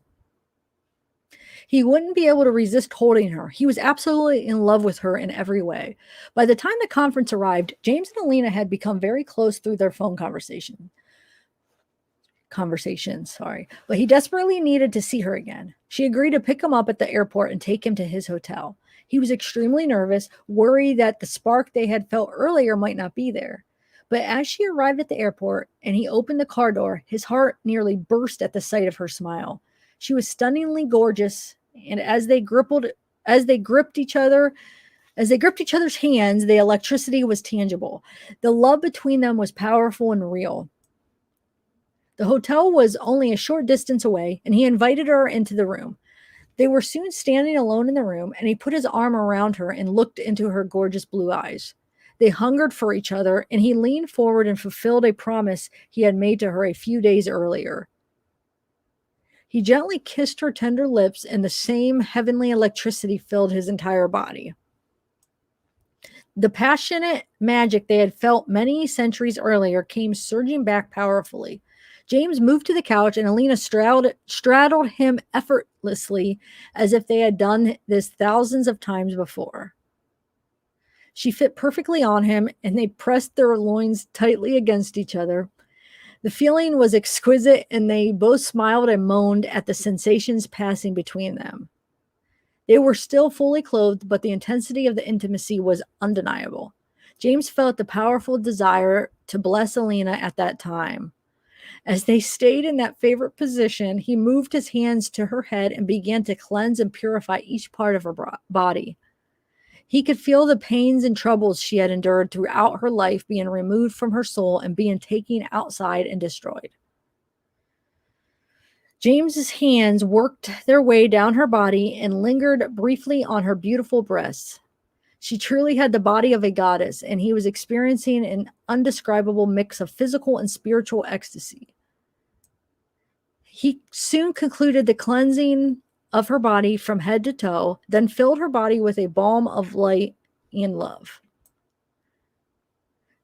He wouldn't be able to resist holding her. He was absolutely in love with her in every way. By the time the conference arrived, James and Alina had become very close through their phone conversations, but he desperately needed to see her again. She agreed to pick him up at the airport and take him to his hotel. He was extremely nervous, worried that the spark they had felt earlier might not be there. But as she arrived at the airport and he opened the car door, his heart nearly burst at the sight of her smile. She was stunningly gorgeous, and as they gripped each other's hands, the electricity was tangible. The love between them was powerful and real. The hotel was only a short distance away, and he invited her into the room. They were soon standing alone in the room, and he put his arm around her and looked into her gorgeous blue eyes. They hungered for each other, and he leaned forward and fulfilled a promise he had made to her a few days earlier. He gently kissed her tender lips, and the same heavenly electricity filled his entire body. The passionate magic they had felt many centuries earlier came surging back powerfully. James moved to the couch, and Alina straddled him effortlessly as if they had done this thousands of times before. She fit perfectly on him, and they pressed their loins tightly against each other. The feeling was exquisite, and they both smiled and moaned at the sensations passing between them. They were still fully clothed, but the intensity of the intimacy was undeniable. James felt the powerful desire to bless Alina at that time. As they stayed in that favorite position, he moved his hands to her head and began to cleanse and purify each part of her body. He could feel the pains and troubles she had endured throughout her life being removed from her soul and being taken outside and destroyed. James's hands worked their way down her body and lingered briefly on her beautiful breasts. She truly had the body of a goddess, and he was experiencing an indescribable mix of physical and spiritual ecstasy. He soon concluded the cleansing of her body from head to toe, then filled her body with a balm of light and love.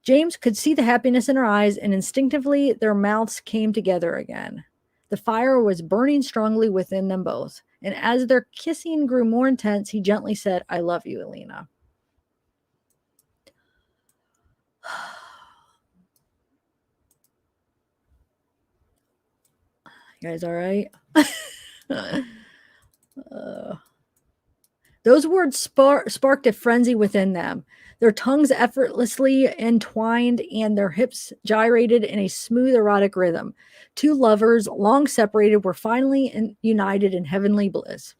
James could see the happiness in her eyes, and instinctively their mouths came together again. The fire was burning strongly within them both, and as their kissing grew more intense, he gently said, "I love you, Elena." You guys all right? Those words sparked a frenzy within them. Their tongues effortlessly entwined and their hips gyrated in a smooth, erotic rhythm. Two lovers, long separated, were finally united in heavenly bliss.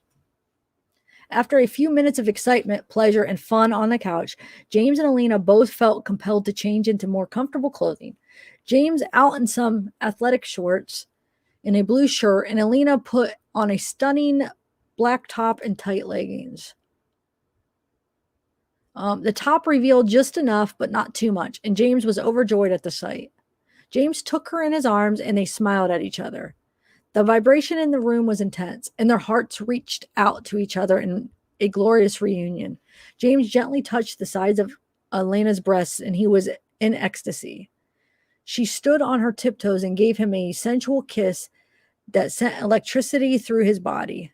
After a few minutes of excitement, pleasure, and fun on the couch, James and Alina both felt compelled to change into more comfortable clothing. James out in some athletic shorts and a blue shirt, and Alina put on a stunning black top and tight leggings. The top revealed just enough, but not too much, and James was overjoyed at the sight. James took her in his arms, and they smiled at each other. The vibration in the room was intense, and their hearts reached out to each other in a glorious reunion. James gently touched the sides of Elena's breasts, and he was in ecstasy. She stood on her tiptoes and gave him a sensual kiss that sent electricity through his body.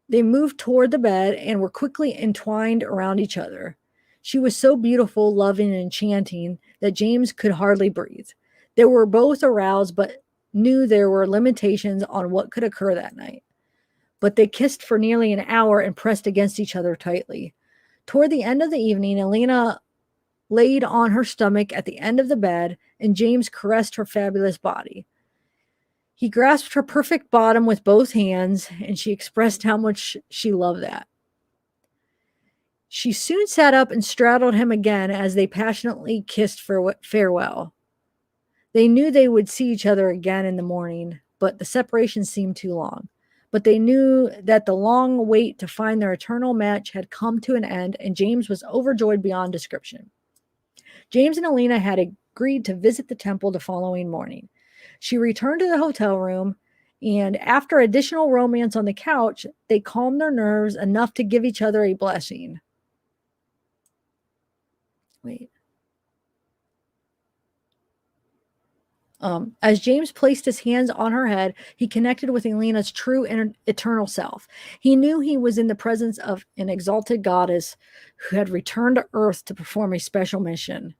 They moved toward the bed and were quickly entwined around each other. She was so beautiful, loving, and enchanting that James could hardly breathe. They were both aroused, but knew there were limitations on what could occur that night. But they kissed for nearly an hour and pressed against each other tightly. Toward the end of the evening, Elena laid on her stomach at the end of the bed, and James caressed her fabulous body. He grasped her perfect bottom with both hands, and she expressed how much she loved that. She soon sat up and straddled him again as they passionately kissed farewell. They knew they would see each other again in the morning, but the separation seemed too long. But they knew that the long wait to find their eternal match had come to an end, and James was overjoyed beyond description. James and Alina had agreed to visit the temple the following morning. She returned to the hotel room, and after additional romance on the couch, they calmed their nerves enough to give each other a blessing. Wait. As James placed his hands on her head, he connected with Elena's true and eternal self. He knew he was in the presence of an exalted goddess who had returned to Earth to perform a special mission.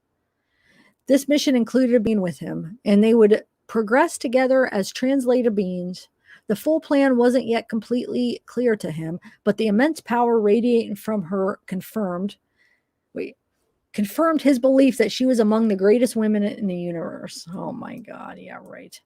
This mission included being with him, and they would progress together as translated beings. The full plan wasn't yet completely clear to him, but the immense power radiating from her confirmed his belief that she was among the greatest women in the universe. Oh my God, yeah, right.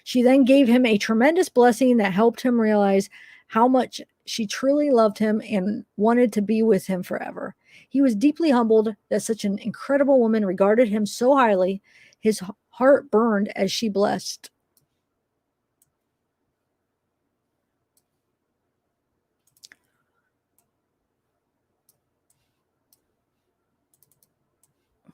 She then gave him a tremendous blessing that helped him realize how much she truly loved him and wanted to be with him forever. He was deeply humbled that such an incredible woman regarded him so highly. His heart burned as she blessed.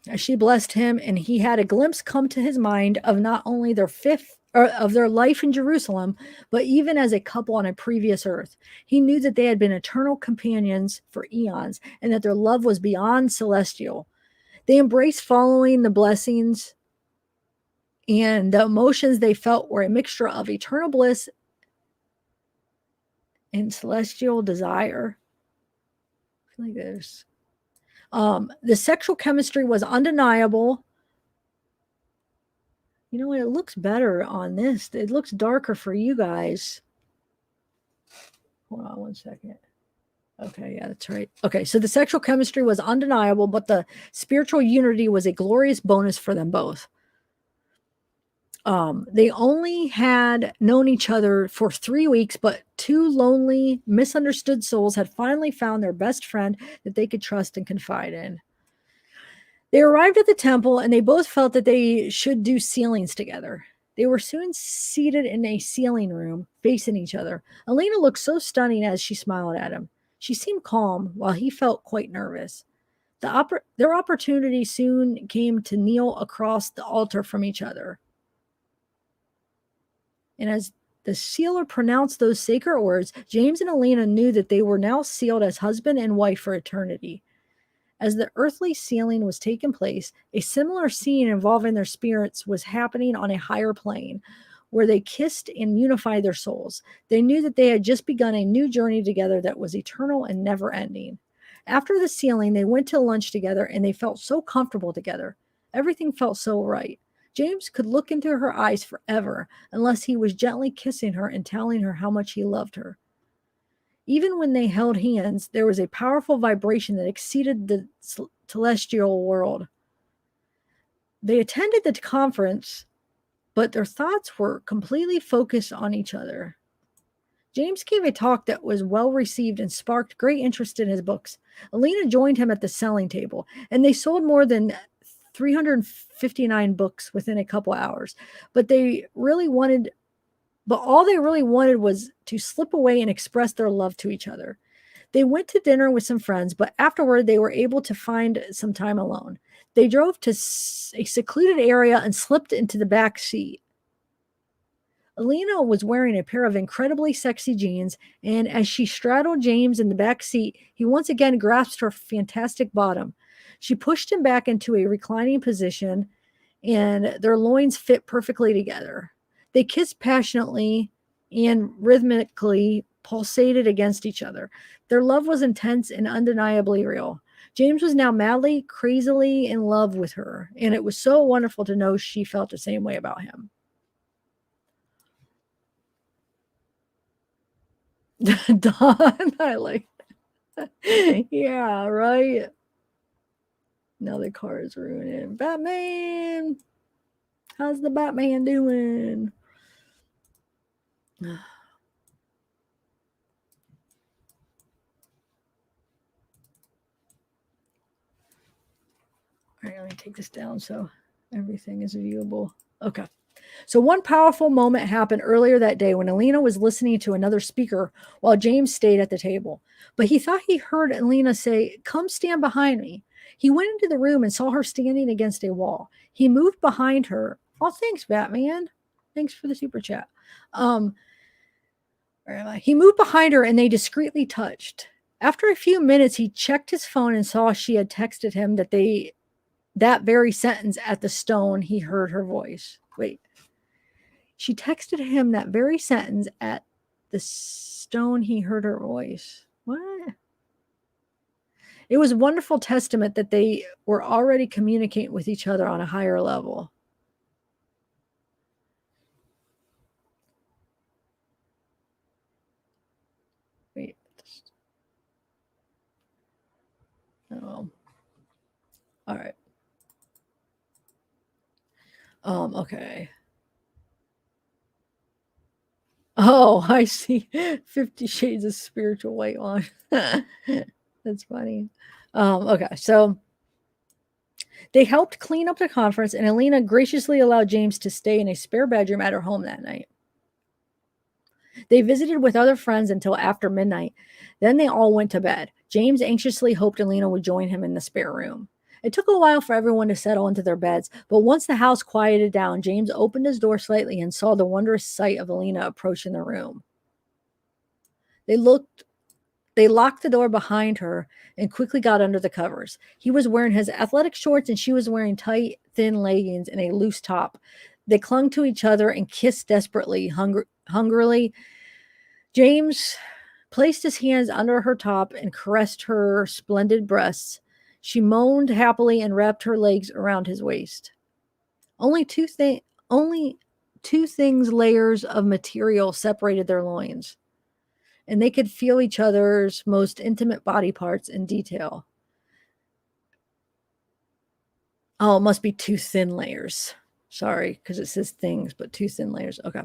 As she blessed him, and he had a glimpse come to his mind of not only of their life in Jerusalem, but even as a couple on a previous earth. He knew that they had been eternal companions for eons, and that their love was beyond celestial. They embraced following the blessings, and the emotions they felt were a mixture of eternal bliss and celestial desire. I feel like there's the sexual chemistry was undeniable. You know what? It looks better on this. It looks darker for you guys. Hold on one second. Okay, yeah, that's right. Okay, so the sexual chemistry was undeniable, but the spiritual unity was a glorious bonus for them both. They only had known each other for 3 weeks, but two lonely, misunderstood souls had finally found their best friend that they could trust and confide in. They arrived at the temple, and they both felt that they should do sealings together. They were soon seated in a sealing room, facing each other. Elena looked so stunning as she smiled at him. She seemed calm, while he felt quite nervous. Their opportunity soon came to kneel across the altar from each other. And as the sealer pronounced those sacred words, James and Alina knew that they were now sealed as husband and wife for eternity. As the earthly sealing was taking place, a similar scene involving their spirits was happening on a higher plane, where they kissed and unified their souls. They knew that they had just begun a new journey together that was eternal and never ending. After the sealing, they went to lunch together and they felt so comfortable together. Everything felt so right. James could look into her eyes forever unless he was gently kissing her and telling her how much he loved her. Even when they held hands, there was a powerful vibration that exceeded the celestial world. They attended the conference, but their thoughts were completely focused on each other. James gave a talk that was well received and sparked great interest in his books. Alina joined him at the selling table, and they sold more than 359 books within a couple hours. But all they really wanted was to slip away and express their love to each other. They went to dinner with some friends, but afterward they were able to find some time alone. They drove to a secluded area and slipped into the back seat. Alina was wearing a pair of incredibly sexy jeans, and as she straddled James in the back seat, he once again grasped her fantastic bottom. She pushed him back into a reclining position, and their loins fit perfectly together. They kissed passionately and rhythmically pulsated against each other. Their love was intense and undeniably real. James was now madly, crazily in love with her, and it was so wonderful to know she felt the same way about him. Dawn, I like that. Yeah, right. Now the car is ruining. Batman! How's the Batman doing? All right, let me take this down so everything is viewable. Okay. So one powerful moment happened earlier that day when Alina was listening to another speaker while James stayed at the table. But he thought he heard Alina say, "Come stand behind me." He went into the room and saw her standing against a wall. He moved behind her. Oh, thanks, Batman. Thanks for the super chat. He moved behind her and they discreetly touched. After a few minutes, he checked his phone and saw she had texted him that very sentence at the stone he heard her voice. Wait. She texted him that very sentence at the stone he heard her voice. What? It was a wonderful testament that they were already communicating with each other on a higher level. Wait. Oh. All right. Okay. Oh, I see. 50 Shades of Spiritual White on. That's funny. Okay, so they helped clean up the conference, and Alina graciously allowed James to stay in a spare bedroom at her home that night. They visited with other friends until after midnight. Then they all went to bed. James anxiously hoped Alina would join him in the spare room. It took a while for everyone to settle into their beds, but once the house quieted down, James opened his door slightly and saw the wondrous sight of Alina approaching the room. They locked the door behind her and quickly got under the covers. He was wearing his athletic shorts and she was wearing tight, thin leggings and a loose top. They clung to each other and kissed desperately, hungrily. James placed his hands under her top and caressed her splendid breasts. She moaned happily and wrapped her legs around his waist. Only two things layers of material separated their loins, and they could feel each other's most intimate body parts in detail. Oh, it must be two thin layers. Sorry, because it says things, but two thin layers. Okay.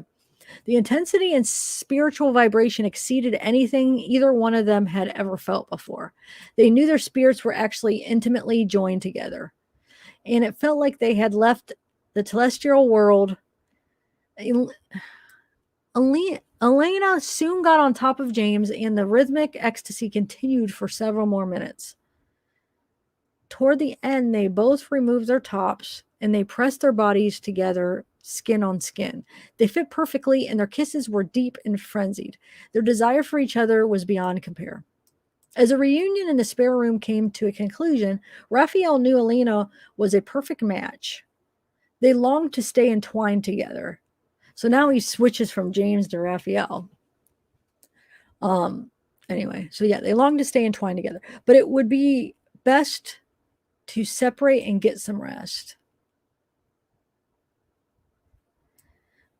The intensity and spiritual vibration exceeded anything either one of them had ever felt before. They knew their spirits were actually intimately joined together, and it felt like they had left the celestial world. Elena soon got on top of James, and the rhythmic ecstasy continued for several more minutes. Toward the end, they both removed their tops, and they pressed their bodies together skin on skin. They fit perfectly, and their kisses were deep and frenzied. Their desire for each other was beyond compare. As a reunion in the spare room came to a conclusion, Raphael knew Alina was a perfect match. They longed to stay entwined together. So now he switches from James to Raphael. Anyway, so yeah, they longed to stay entwined together, but it would be best to separate and get some rest.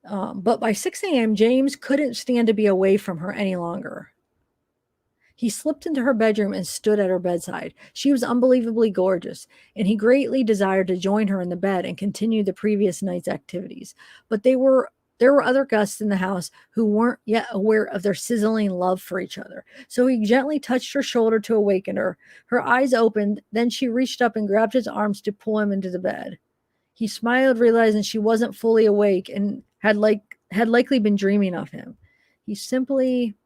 But by 6 a.m., James couldn't stand to be away from her any longer. He slipped into her bedroom and stood at her bedside. She was unbelievably gorgeous, and he greatly desired to join her in the bed and continue the previous night's activities. But there were other guests in the house who weren't yet aware of their sizzling love for each other. So he gently touched her shoulder to awaken her. Her eyes opened, then she reached up and grabbed his arms to pull him into the bed. He smiled, realizing she wasn't fully awake and had likely been dreaming of him. He simply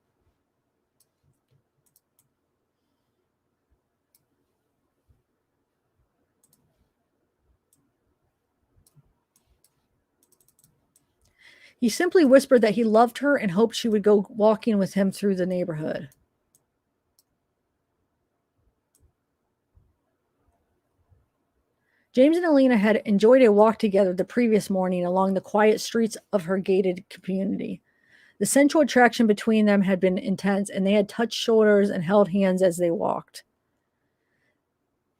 whispered that he loved her and hoped she would go walking with him through the neighborhood. James and Alina had enjoyed a walk together the previous morning along the quiet streets of her gated community. The sensual attraction between them had been intense, and they had touched shoulders and held hands as they walked.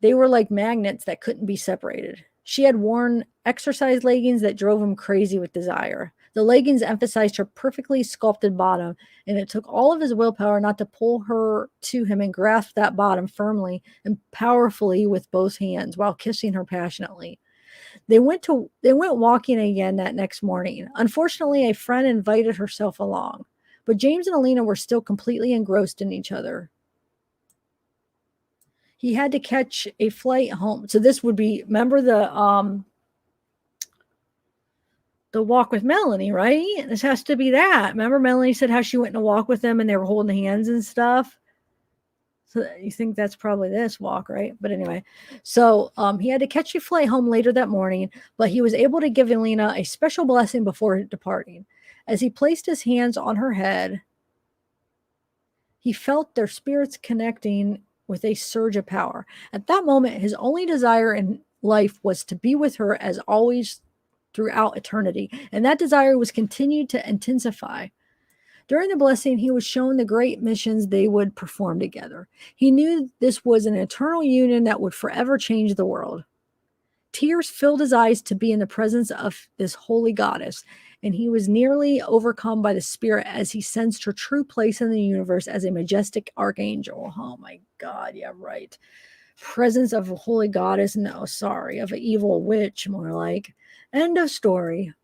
They were like magnets that couldn't be separated. She had worn exercise leggings that drove him crazy with desire. The leggings emphasized her perfectly sculpted bottom, and it took all of his willpower not to pull her to him and grasp that bottom firmly and powerfully with both hands while kissing her passionately. They went walking again that next morning. Unfortunately, a friend invited herself along, but James and Alina were still completely engrossed in each other. He had to catch a flight home. So this would be, remember the walk with Melanie, right? This has to be that. Remember Melanie said how she went on a walk with them and they were holding hands and stuff? So you think that's probably this walk, right? But anyway, so he had to catch a flight home later that morning, but he was able to give Alina a special blessing before departing. As he placed his hands on her head, he felt their spirits connecting with a surge of power. At that moment, his only desire in life was to be with her as always throughout eternity, and that desire was continued to intensify. During the blessing, he was shown the great missions they would perform together. He knew this was an eternal union that would forever change the world. Tears filled his eyes to be in the presence of this holy goddess, and he was nearly overcome by the spirit as he sensed her true place in the universe as a majestic archangel. Oh my God, yeah, right. Presence of a holy goddess, no, sorry, of an evil witch, more like. End of story.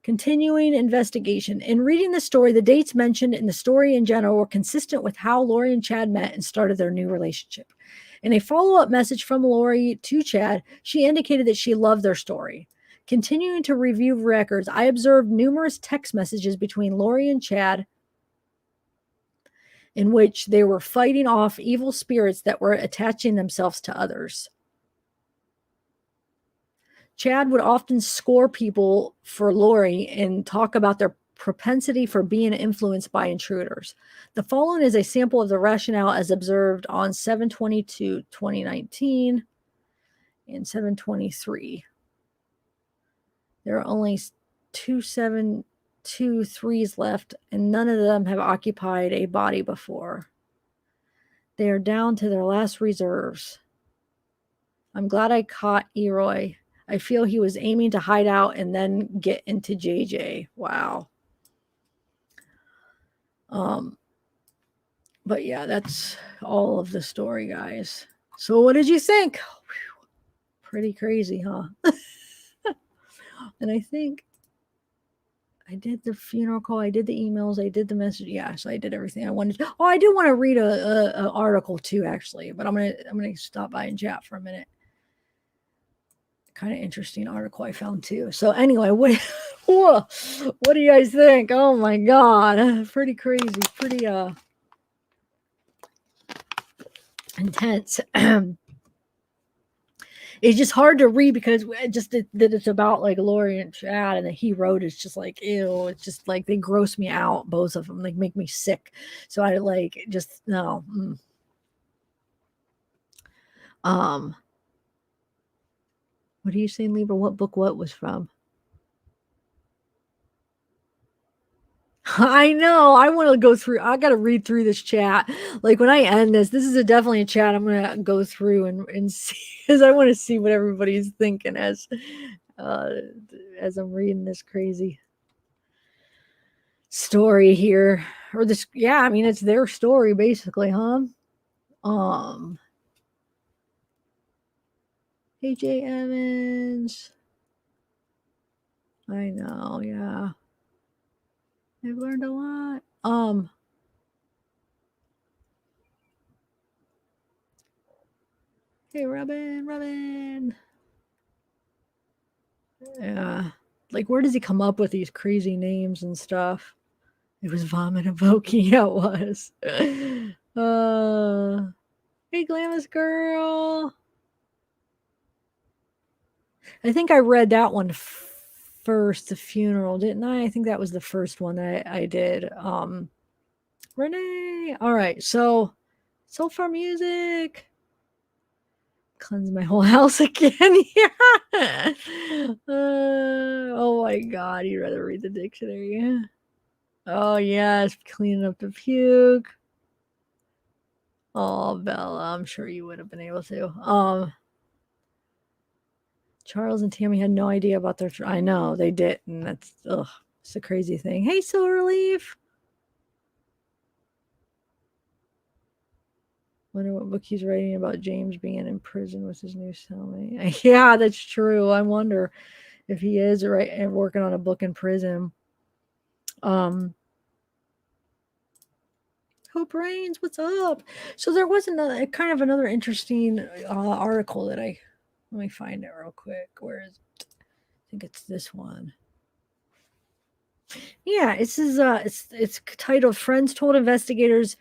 Continuing investigation. In reading the story, the dates mentioned in the story in general were consistent with how Lori and Chad met and started their new relationship. In a follow-up message from Lori to Chad, she indicated that she loved their story. Continuing to review records, I observed numerous text messages between Lori and Chad in which they were fighting off evil spirits that were attaching themselves to others. Chad would often score people for Lori and talk about their propensity for being influenced by intruders. The following is a sample of the rationale as observed on 7/22/2019 and 7/23. There are only 2 7/23s left, and none of them have occupied a body before. They are down to their last reserves. I'm glad I caught Eroy. I feel he was aiming to hide out and then get into JJ. Wow. But yeah, that's all of the story, guys. So what did you think? Whew. Pretty crazy, huh? And I think I did the funeral call. I did the emails. I did the message. Yeah, so I did everything I wanted to. Oh, I do want to read a article too, actually. But I'm gonna stop by and chat for a minute. Kind of interesting article I found too. So anyway, what do you guys think? Oh my God, pretty crazy, pretty intense. It's just hard to read because just that it's about like Lori and Chad, and that he wrote it's just like ew. It's just like they gross me out, both of them. Like make me sick. So I like just no. What are you saying, Libra? What book? What was from? I know. I want to go through. I got to read through this chat. Like when I end this, this is definitely a chat I'm gonna go through and see, because I want to see what everybody's thinking as I'm reading this crazy story here, or this. Yeah, I mean it's their story basically, huh? AJ Evans. I know. Yeah, I've learned a lot. Hey, Robin. Yeah. Like, where does he come up with these crazy names and stuff? It was vomit evoking. Yeah, it was. Hey, Glamorous Girl. I think I read that one first, The Funeral, didn't I? I think that was the first one that I did. Renee. All right. So far music. Cleanse my whole house again. Yeah. Oh my God. You'd rather read the dictionary. Oh, yes. Cleaning up the puke. Oh, Bella. I'm sure you would have been able to. Charles and Tammy had no idea about their. I know they didn't. That's it's a crazy thing. Hey, Silverleaf. Wonder what book he's writing about James being in prison with his new cellmate. Yeah, that's true. I wonder if he is working on a book in prison. Hope Rains, what's up? So there was another interesting article that let me find it real quick. Where is it? I think it's this one. Yeah, it's titled "Friends Told Investigators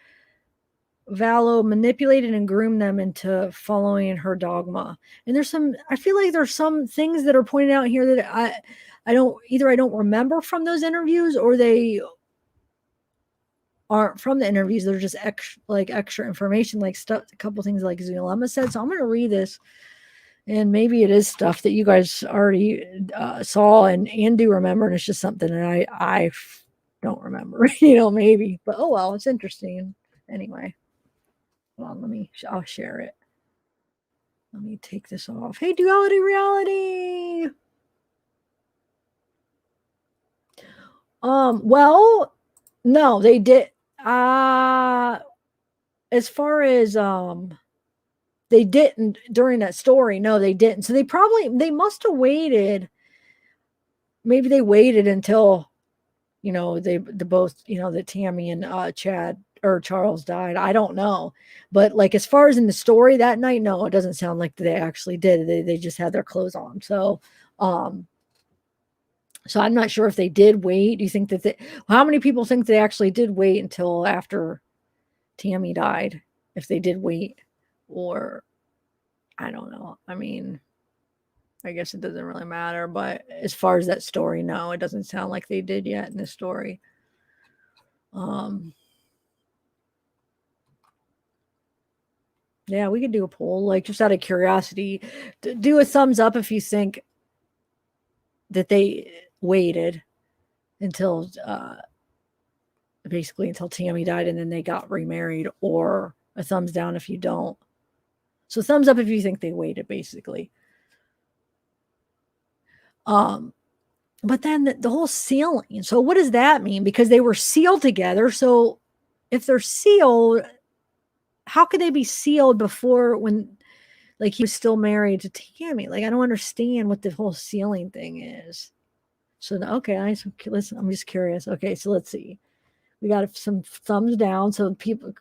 Vallow manipulated and groomed them into following her dogma." And I feel like there's some things that are pointed out here that I don't remember from those interviews, or they aren't from the interviews. They're just extra information, like stuff, a couple things like Zulema said. So I'm going to read this, and maybe it is stuff that you guys already saw and do remember, and it's just something that I don't remember, maybe. But oh well, it's interesting anyway. Hold on, I'll share it. Let me take this off. Hey, Duality Reality. Well, no, they did. As far as they didn't during that story. No, they didn't. So they must have waited. Maybe they waited until they both that Tammy and Chad or Charles died. I don't know, but like as far as in the story that night, no, it doesn't sound like they actually did. They just had their clothes on. So I'm not sure if they did wait. Do you think that how many people think they actually did wait until after Tammy died? If they did wait, or I don't know. I mean, I guess it doesn't really matter. But as far as that story, no, it doesn't sound like they did yet in the story. Yeah, we could do a poll, like just out of curiosity. Do a thumbs up if you think that they waited until basically until Tammy died and then they got remarried, or a thumbs down if you don't. So thumbs up if you think they waited, basically. But then the whole sealing. So what does that mean? Because they were sealed together. So if they're sealed, how could they be sealed before when like he was still married to Tammy? Like I don't understand what the whole sealing thing is. So okay, listen, I'm just curious. Okay, so let's see. We got some thumbs down. So people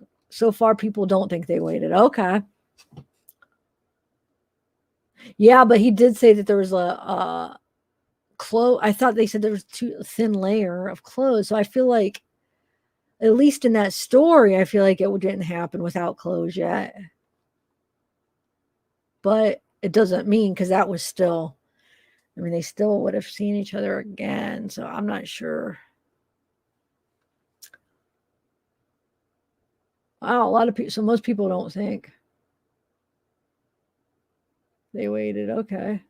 don't think they waited. Okay. Yeah, but he did say that there was a clothes. I thought they said there was too thin layer of clothes. So I feel like, at least in that story, I feel like it didn't happen without clothes yet. But it doesn't mean, because that was still, I mean, they still would have seen each other again. So I'm not sure. Wow, a lot of people. So most people don't think they waited. Okay.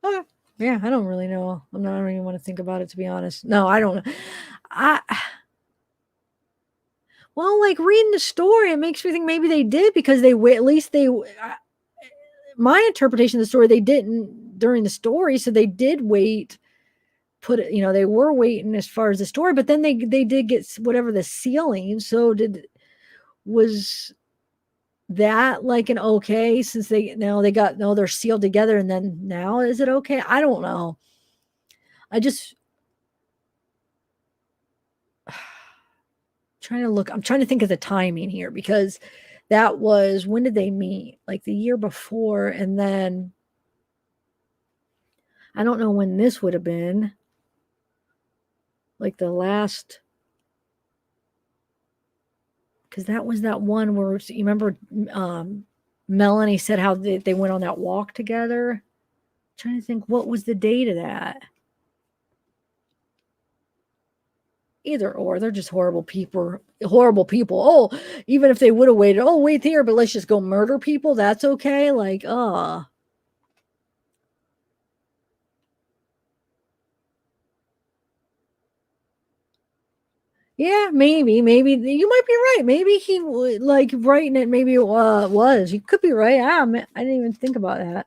Oh, yeah, I don't really know. I don't even want to think about it, to be honest. No, I don't know. I Well, like reading the story, it makes me think maybe they did, because they wait. At least they. My interpretation of the story, they didn't during the story, so they did wait. Put it, they were waiting as far as the story, but then they did get whatever the sealing. So was that like an okay, since they're sealed together, and then now is it okay? I don't know. I just I'm trying to think of the timing here, because that was, when did they meet? Like the year before, and then I don't know when this would have been. Like the last, because that was that one where, you remember, Melanie said how they went on that walk together. I'm trying to think, what was the date of that? Either or, they're just horrible people. Horrible people. Oh, even if they would have waited, oh, wait here, but let's just go murder people. That's okay. Like, yeah, maybe you might be right. Maybe he like writing it. Maybe it was. You could be right. I didn't even think about that.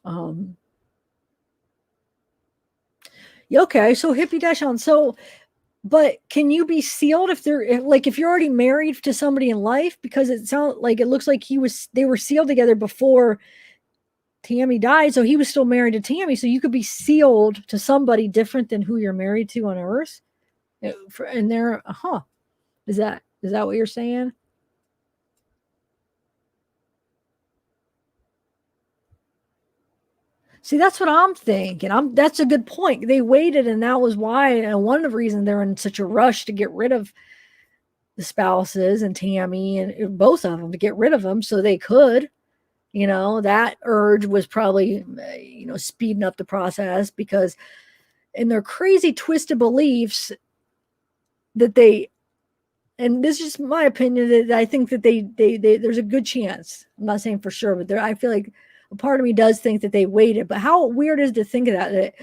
Um. Okay, so hippie dash on. So, but can you be sealed if you're already married to somebody in life? Because it looks like they were sealed together before Tammy died, so he was still married to Tammy. So you could be sealed to somebody different than who you're married to on Earth. And there, is that what you're saying? See, that's what I'm thinking. That's a good point. They waited, and that was why. And one of the reasons they're in such a rush to get rid of the spouses and Tammy and both of them, to get rid of them so they could. That urge was probably, speeding up the process, because in their crazy twisted beliefs that they, and this is just my opinion, that I think that they there's a good chance. I'm not saying for sure, but I feel like a part of me does think that they waited. But how weird is to think of that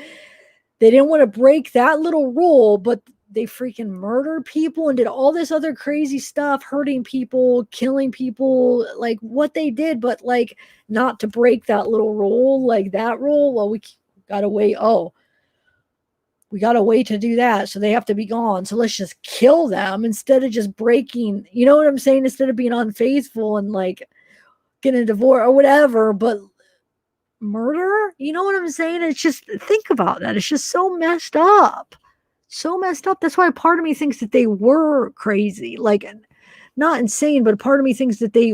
they didn't want to break that little rule, but they freaking murdered people and did all this other crazy stuff, hurting people, killing people, like what they did, but like not to break that little rule, like that rule. Well, we gotta wait. Oh, we gotta wait to do that. So they have to be gone. So let's just kill them instead of just breaking, you know what I'm saying? Instead of being unfaithful and like getting a divorce or whatever, but murder, you know what I'm saying? It's just, think about that. It's just so messed up. So messed up. That's why part of me thinks that they were crazy, like not insane, but part of me thinks that they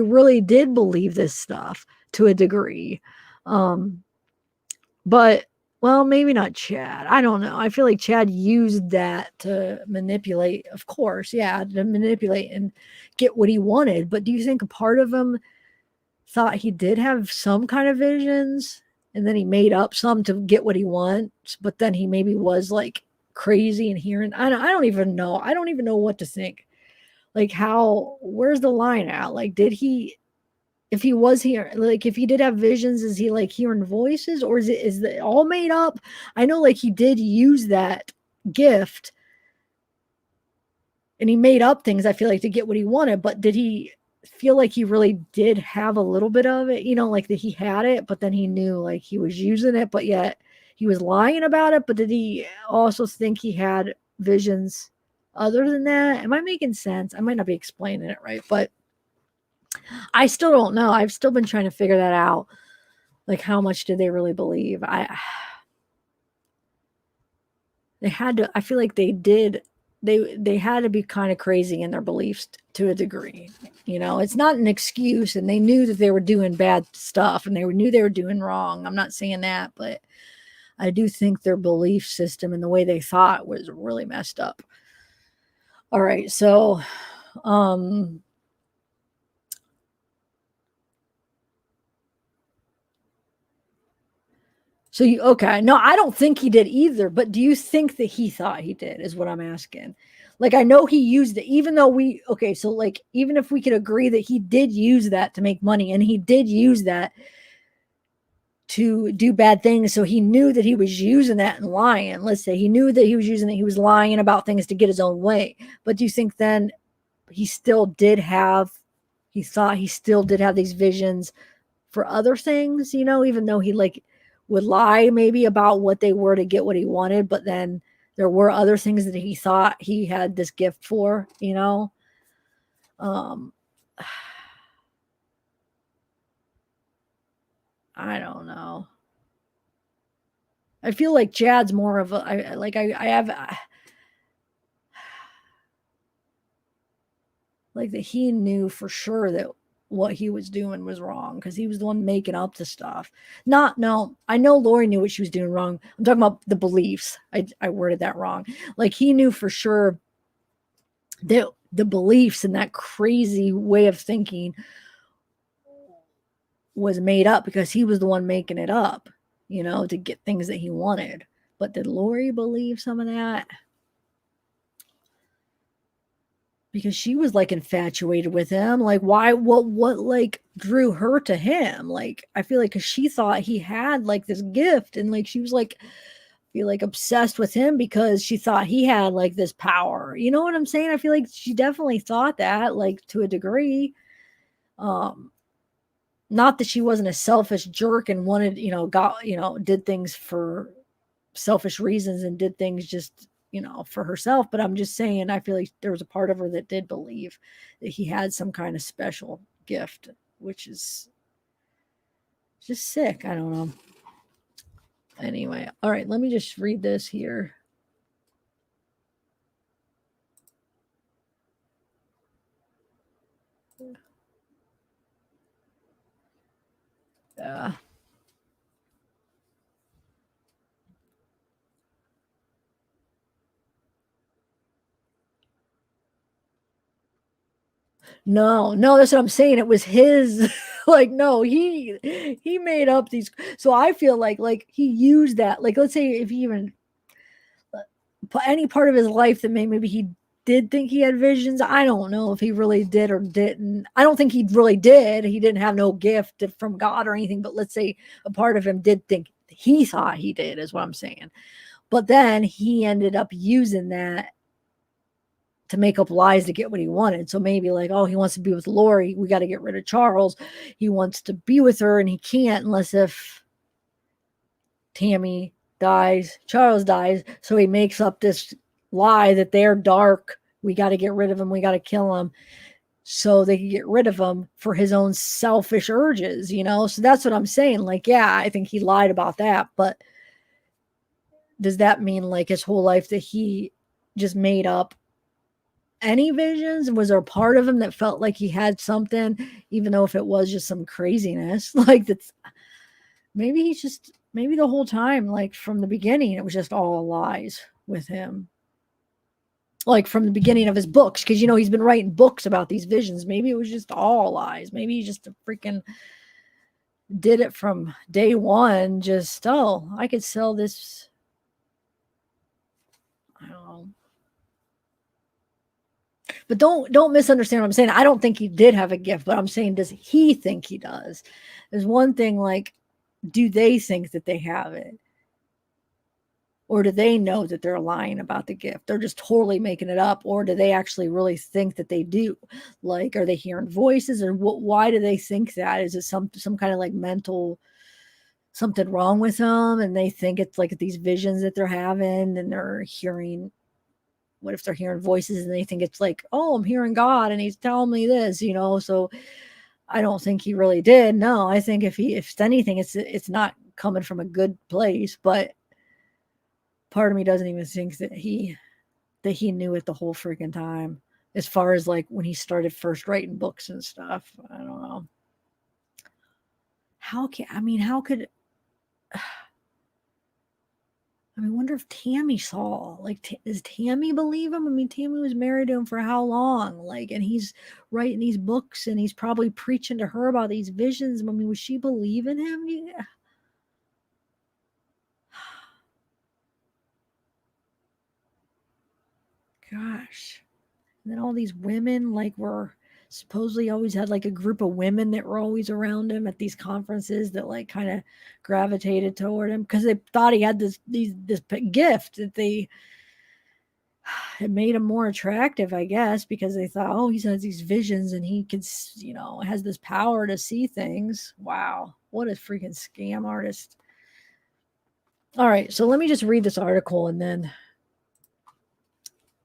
really did believe this stuff to a degree. But well, maybe not Chad. I don't know. I feel like Chad used that to manipulate, of course, yeah, to manipulate and get what he wanted. But do you think a part of him thought he did have some kind of visions, and then he made up some to get what he wants, but then he maybe was like crazy and hearing, I don't even know. I don't even know what to think. Like, where's the line at? Like, did he, if he was here, like if he did have visions, is he like hearing voices, or is it all made up? I know like he did use that gift and he made up things, I feel like, to get what he wanted, but did he feel like he really did have a little bit of it, like that he had it, but then he knew like he was using it, but yet he was lying about it? But did he also think he had visions other than that? Am I making sense? I might not be explaining it right, but I still don't know. I've still been trying to figure that out. Like, how much did they really believe? They had to, I feel like they did, they had to be kind of crazy in their beliefs to a degree. It's not an excuse, and they knew that they were doing bad stuff, and they knew they were doing wrong. I'm not saying that, but I do think their belief system and the way they thought was really messed up. All right, so So you okay. No, I don't think he did either, but do you think that he thought he did is what I'm asking. Like I know he used it, even though so like even if we could agree that he did use that to make money and he did use that to do bad things, so he knew that he was using that and lying. Let's say he knew that he was using it, he was lying about things to get his own way. But do you think then he still did have he thought he still did have these visions for other things, even though he like would lie maybe about what they were to get what he wanted, but then there were other things that he thought he had this gift for. Um I don't know. I feel like Chad's more of a I have like that he knew for sure that what he was doing was wrong because he was the one making up the stuff. Not no, I know Lori knew what she was doing wrong. I'm talking about the beliefs. I worded that wrong. Like he knew for sure that the beliefs and that crazy way of thinking was made up because he was the one making it up, to get things that he wanted. But did Lori believe some of that? Because she was like infatuated with him. Like, why? What like drew her to him? Like, I feel like because she thought he had like this gift, and like she was like, feel like obsessed with him because she thought he had like this power. You know what I'm saying? I feel like she definitely thought that, like to a degree. Um, Not that she wasn't a selfish jerk and wanted, got, did things for selfish reasons and did things just, for herself. But I'm just saying, I feel like there was a part of her that did believe that he had some kind of special gift, which is just sick. I don't know. Anyway, all right, let me just read this here. Yeah. No, no, that's what I'm saying. It was his like no, he made up these so I feel like he used that. Like let's say if he even any part of his life that maybe he did think he had visions. I don't know if he really did or didn't. I don't think he really did. He didn't have no gift from God or anything, but let's say a part of him did think he thought he did, is what I'm saying. But then he ended up using that to make up lies to get what he wanted. So maybe like, oh, he wants to be with Lori. We got to get rid of Charles. He wants to be with her and he can't unless if Tammy dies, Charles dies. So he makes up this lie that they're dark. We got to get rid of him. We got to kill him so they can get rid of him for his own selfish urges. So that's what I'm saying. Like, yeah, I think he lied about that. But does that mean like his whole life that he just made up any visions? Was there a part of him that felt like he had something, even though if it was just some craziness? Like that's maybe the whole time, like from the beginning, it was just all lies with him. Like from the beginning of his books, because he's been writing books about these visions. Maybe it was just all lies. Maybe he just freaking did it from day one. Just I could sell this. I don't know. But don't misunderstand what I'm saying. I don't think he did have a gift, but I'm saying, does he think he does? There's one thing like, do they think that they have it? Or do they know that they're lying about the gift? They're just totally making it up. Or do they actually really think that they do? Like, are they hearing voices? Or why do they think that? Is it some kind of like mental something wrong with them? And they think it's like these visions that they're having and they're hearing. What if they're hearing voices and they think it's like, oh, I'm hearing God and he's telling me this? So I don't think he really did. No, I think if it's anything, it's not coming from a good place. But part of me doesn't even think that he knew it the whole freaking time. As far as like when he started first writing books and stuff, I don't know. How could I wonder if Tammy saw, like, does Tammy believe him? I mean, Tammy was married to him for how long? Like, and he's writing these books and he's probably preaching to her about these visions. I mean, would she believe in him? Yeah. gosh. And then all these women like were supposedly always had like a group of women that were always around him at these conferences that like kind of gravitated toward him because they thought he had this gift that they it made him more attractive, I guess, because they thought, oh, he has these visions and he can, has this power to see things. Wow, what a freaking scam artist. All right, so let me just read this article and then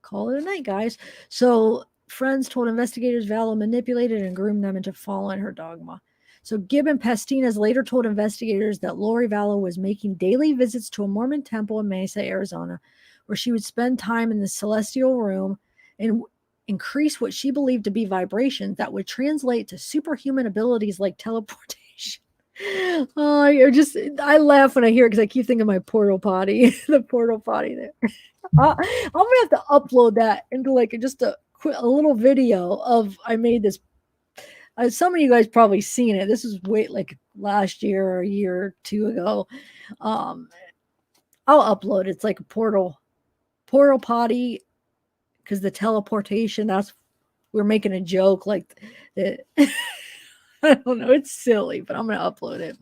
call it a night, guys. So friends told investigators Vallow manipulated and groomed them into following her dogma. So Gibb and Pastinas later told investigators that Lori Vallow was making daily visits to a Mormon temple in Mesa, Arizona, where she would spend time in the celestial room and increase what she believed to be vibrations that would translate to superhuman abilities like teleportation. Oh, I laugh when I hear it because I keep thinking of my portal potty, the portal potty there. I'm gonna have to upload that into like just a little video of I made this. Some of you guys probably seen it. This is like last year or a year or two ago. I'll upload it. It's like a portal potty because the teleportation. We're making a joke like that. I don't know. It's silly, but I'm going to upload it.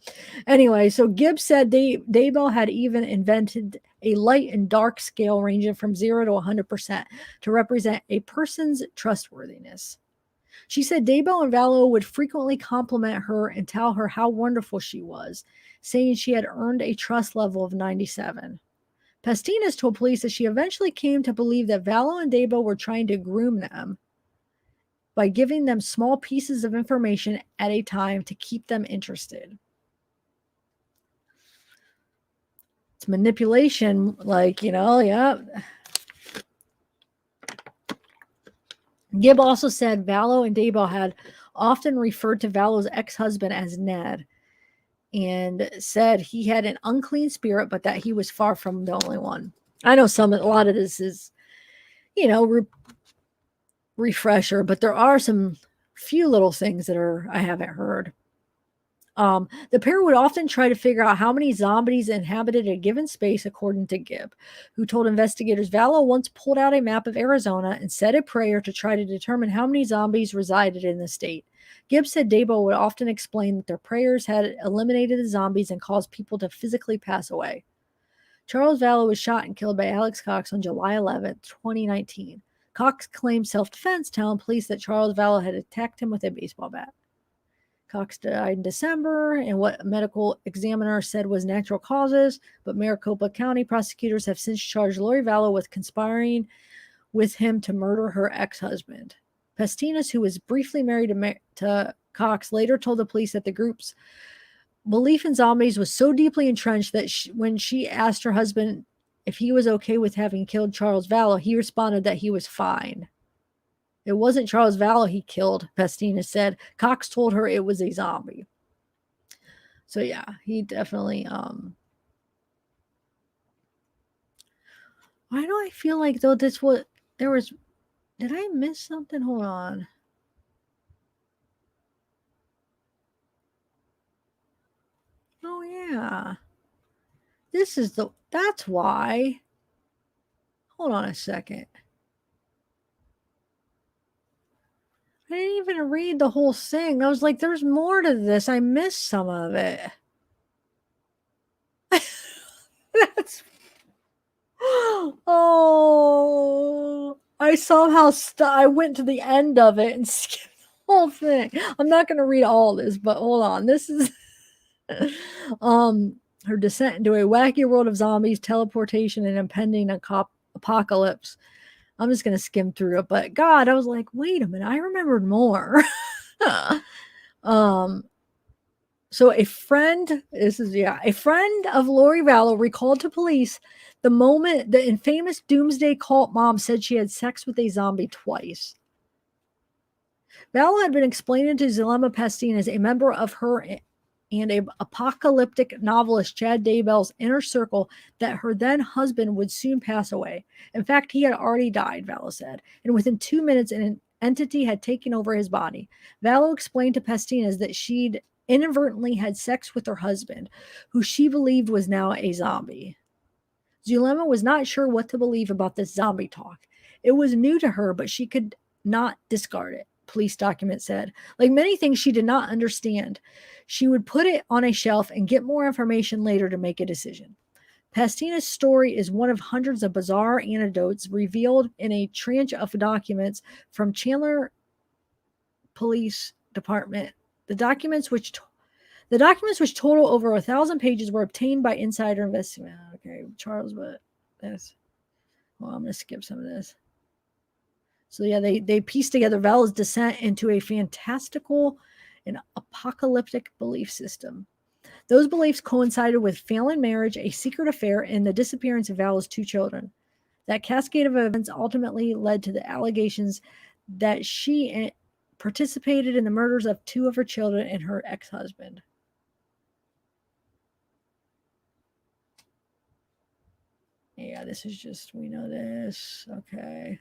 Anyway, so Gibbs said Daybell had even invented a light and dark scale ranging from 0 to 100% to represent a person's trustworthiness. She said Daybell and Vallow would frequently compliment her and tell her how wonderful she was, saying she had earned a trust level of 97. Pastinas told police that she eventually came to believe that Vallow and Daybell were trying to groom them by giving them small pieces of information at a time to keep them interested. It's manipulation, yeah. Gibb also said Vallow and Daybell had often referred to Vallow's ex-husband as Ned and said he had an unclean spirit, but that he was far from the only one. I know a lot of this is, refresher, but there are some few little things that I haven't heard. The pair would often try to figure out how many zombies inhabited a given space, according to Gibb, who told investigators Vallow once pulled out a map of Arizona and said a prayer to try to determine how many zombies resided in the state. Gibb said Daybell would often explain that their prayers had eliminated the zombies and caused people to physically pass away. Charles Vallow was shot and killed by Alex Cox on July 11, 2019. Cox claimed self-defense, telling police that Charles Vallow had attacked him with a baseball bat. Cox died in December, and what a medical examiner said was natural causes, but Maricopa County prosecutors have since charged Lori Vallow with conspiring with him to murder her ex-husband. Pastinas, who was briefly married to Cox, later told the police that the group's belief in zombies was so deeply entrenched that when she asked her husband if he was okay with having killed Charles Vallow, he responded that he was fine. It wasn't Charles Vallow he killed, Pastinas said. Cox told her it was a zombie. So yeah, he definitely why do I feel like though did I miss something? Hold on. Oh yeah. That's why. Hold on a second. I didn't even read the whole thing. I was like, there's more to this. I missed some of it. That's oh, I somehow I went to the end of it and skipped the whole thing. I'm not going to read all this, but hold on. This is her descent into a wacky world of zombies, teleportation, and impending apocalypse. I'm just going to skim through it, but God, I was like, wait a minute, I remembered more. So a friend of Lori Vallow recalled to police the moment the infamous doomsday cult mom said she had sex with a zombie twice. Vallow had been explaining to Zulema Pastinas, a member of her and a apocalyptic novelist Chad Daybell's inner circle, that her then husband would soon pass away. In fact, he had already died, Vallow said, and within 2 minutes an entity had taken over his body. Vallow explained to Pastinas that she'd inadvertently had sex with her husband, who she believed was now a zombie. Zulema was not sure what to believe about this zombie talk. It was new to her, but she could not discard it, police documents said. Like many things she did not understand, she would put it on a shelf and get more information later to make a decision. Pastina's story is one of hundreds of bizarre anecdotes revealed in a tranche of documents from Chandler Police Department. The documents, which total over 1,000 pages, were obtained by insider investigation. Okay, Charles, but this. Well, I'm going to skip some of this. So yeah, they pieced together Vala's descent into a fantastical and apocalyptic belief system. Those beliefs coincided with failing marriage, a secret affair, and the disappearance of Vala's 2 children. That cascade of events ultimately led to the allegations that she participated in the murders of 2 of her children and her ex-husband. Yeah, this is just, we know this. Okay.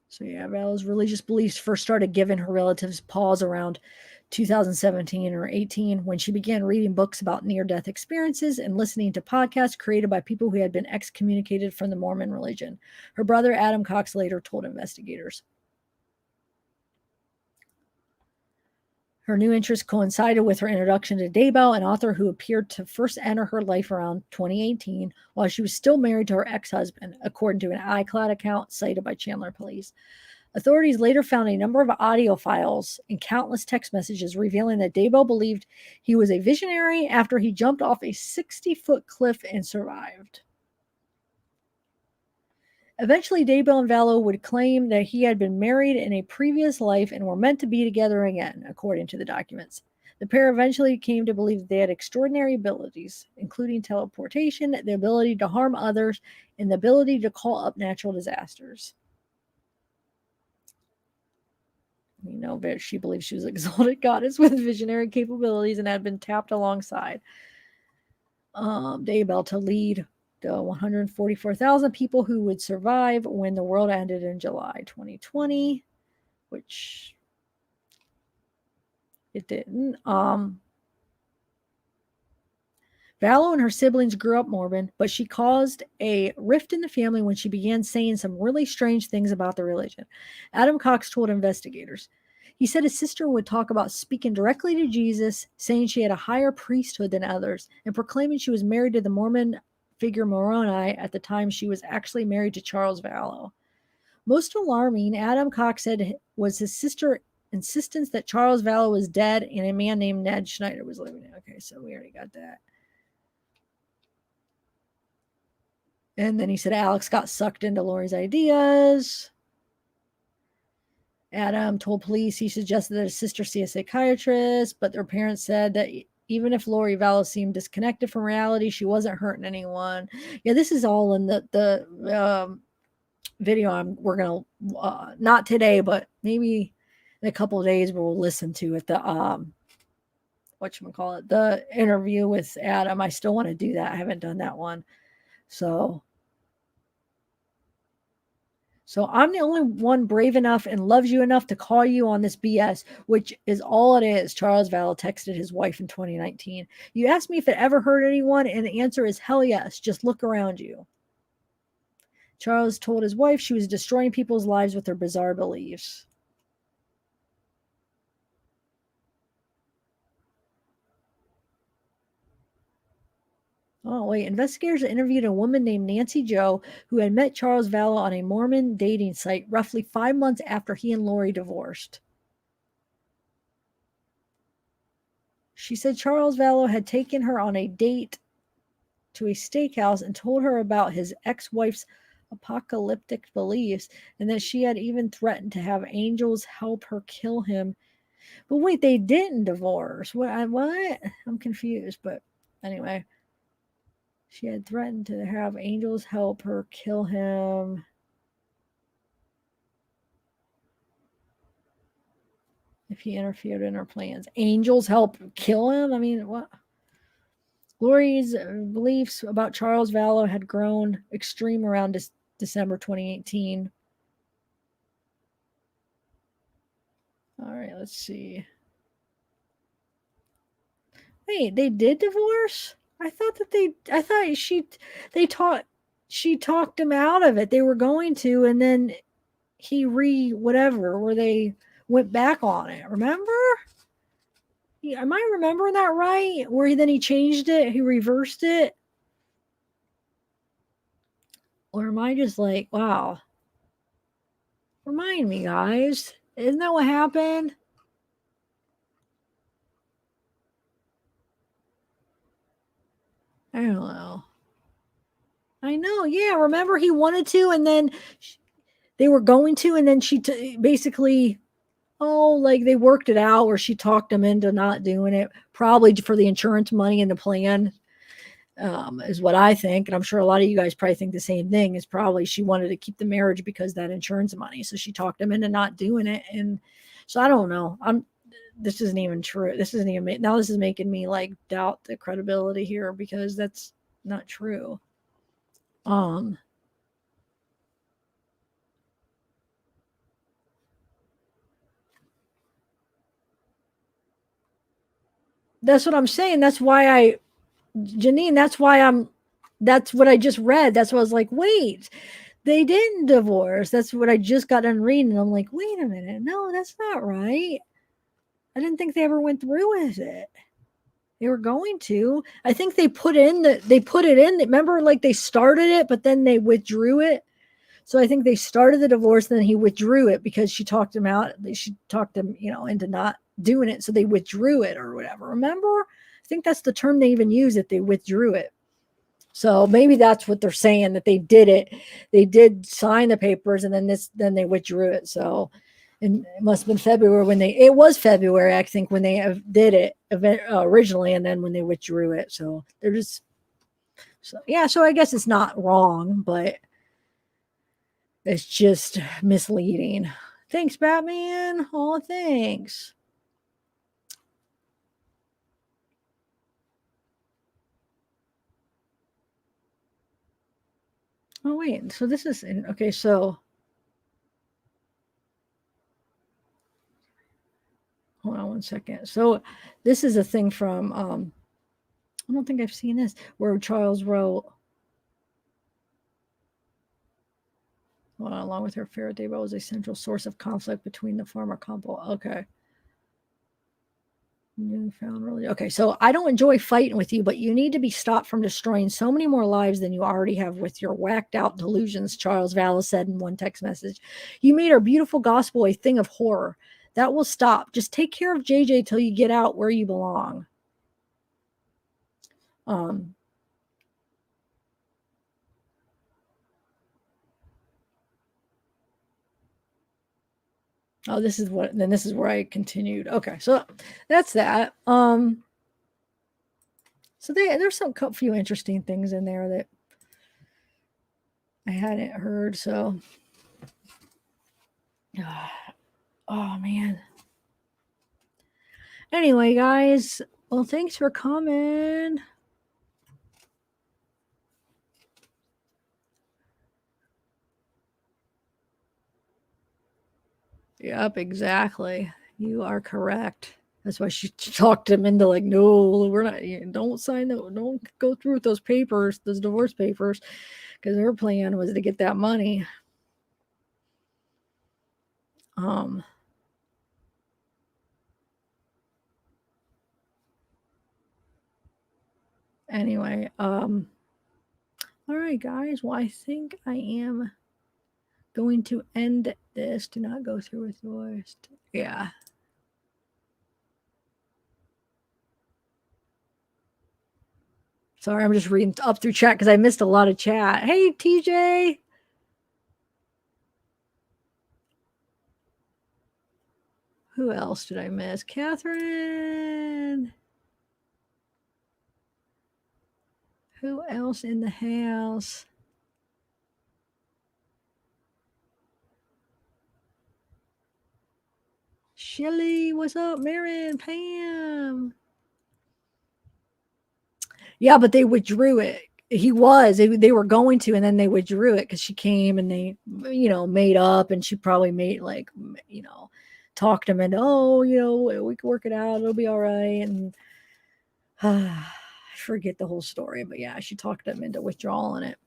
So yeah, Vala's religious beliefs first started giving her relatives pause around 2017 or 18 when she began reading books about near-death experiences and listening to podcasts created by people who had been excommunicated from the Mormon religion. Her brother Adam Cox later told investigators. Her new interest coincided with her introduction to Daybell, an author who appeared to first enter her life around 2018 while she was still married to her ex-husband, according to an iCloud account cited by Chandler Police. Authorities later found a number of audio files and countless text messages revealing that Daybell believed he was a visionary after he jumped off a 60-foot cliff and survived. Eventually, Daybell and Vala would claim that he had been married in a previous life and were meant to be together again, according to the documents. The pair eventually came to believe that they had extraordinary abilities, including teleportation, the ability to harm others, and the ability to call up natural disasters. We know that she believes she was an exalted goddess with visionary capabilities and had been tapped alongside Daybell to lead the 144,000 people who would survive when the world ended in July 2020, which it didn't. Vala and her siblings grew up Mormon, but she caused a rift in the family when she began saying some really strange things about the religion. Adam Cox told investigators. He said his sister would talk about speaking directly to Jesus, saying she had a higher priesthood than others, and proclaiming she was married to the Mormon figure Moroni at the time she was actually married to Charles Vallow. Most alarming, Adam Cox said, was his sister's insistence that Charles Vallow was dead and a man named Ned Schneider was living there. Okay, so we already got that. And then he said Alex got sucked into Lori's ideas. Adam told police he suggested that his sister see a psychiatrist, but their parents said that even if Lori Vallow seemed disconnected from reality, she wasn't hurting anyone. Yeah, this is all in the video we're going to, not today, but maybe in a couple of days we'll listen to it. The whatchamacallit, the interview with Adam. I still want to do that. I haven't done that one. So I'm the only one brave enough and loves you enough to call you on this BS, which is all it is, Charles Vallow texted his wife in 2019. You asked me if it ever hurt anyone, and the answer is hell yes. Just look around you. Charles told his wife she was destroying people's lives with her bizarre beliefs. Oh, wait. Investigators interviewed a woman named Nancy Joe who had met Charles Vallow on a Mormon dating site roughly 5 months after he and Lori divorced. She said Charles Vallow had taken her on a date to a steakhouse and told her about his ex-wife's apocalyptic beliefs and that she had even threatened to have angels help her kill him. But wait, they didn't divorce. What? I'm confused, but anyway. She had threatened to have angels help her kill him. If he interfered in her plans. Angels help kill him? I mean, what? Lori's beliefs about Charles Vallow had grown extreme around December 2018. All right, let's see. Wait, they did divorce? I thought she talked him out of it. They were going to, and then he whatever, where they went back on it. Remember? Am I remembering that right? Where then he changed it, he reversed it? Or am I just like, wow? Remind me, guys. Isn't that what happened? I don't know. I know. Yeah. Remember, he wanted to, and then they were going to, and then she basically, oh, like they worked it out where she talked him into not doing it, probably for the insurance money in the plan, is what I think. And I'm sure a lot of you guys probably think the same thing. Is probably she wanted to keep the marriage because that insurance money. So she talked him into not doing it. And so I don't know. This isn't even true. This isn't even, now this is making me like doubt the credibility here because that's not true. That's what I'm saying. That's why Janine, that's what I just read. That's what I was like, wait, they didn't divorce. That's what I just got done reading. And I'm like, wait a minute. No, that's not right. I didn't think they ever went through with it. They were going to. I think they put it in. Remember, like they started it, but then they withdrew it. So I think they started the divorce, then he withdrew it because she talked him out. She talked him, into not doing it. So they withdrew it or whatever. Remember? I think that's the term they even use, that they withdrew it. So maybe that's what they're saying, that they did it. They did sign the papers, and then they withdrew it. So and it must have been February it was February, I think, when they did it originally, and then when they withdrew it. So they're just, so I guess it's not wrong, but it's just misleading. Thanks, Batman. Oh, thanks. Oh, wait. So this is okay. So hold on one second. So this is a thing from I don't think I've seen this, where Charles wrote, along with her affair, Daybell was a central source of conflict between the former couple. Okay. Okay, so I don't enjoy fighting with you, but you need to be stopped from destroying so many more lives than you already have with your whacked out delusions, Charles Vallis said in one text message. You made our beautiful gospel a thing of horror. That will stop. Just take care of JJ till you get out where you belong. Oh, this is where I continued. Okay, so that's that. So there's some few interesting things in there that I hadn't heard. So, oh man. Anyway, guys, well, thanks for coming. Yep, exactly. You are correct. That's why she talked him into like, no, we're not. Don't sign that. Don't go through with those papers, those divorce papers, because her plan was to get that money. Anyway, all right, guys. Well, I think I am going to end this. Do not go through with yours. Yeah. Sorry, I'm just reading up through chat because I missed a lot of chat. Hey, TJ. Who else did I miss? Catherine. Who else in the house? Shelly, what's up? Marin, Pam. Yeah, but they withdrew it. he was. They were going to, and then they withdrew it because she came and they, made up, and she probably made like, talked him into, oh, we can work it out. It'll be all right. And I forget the whole story, but yeah, she talked him into withdrawing it.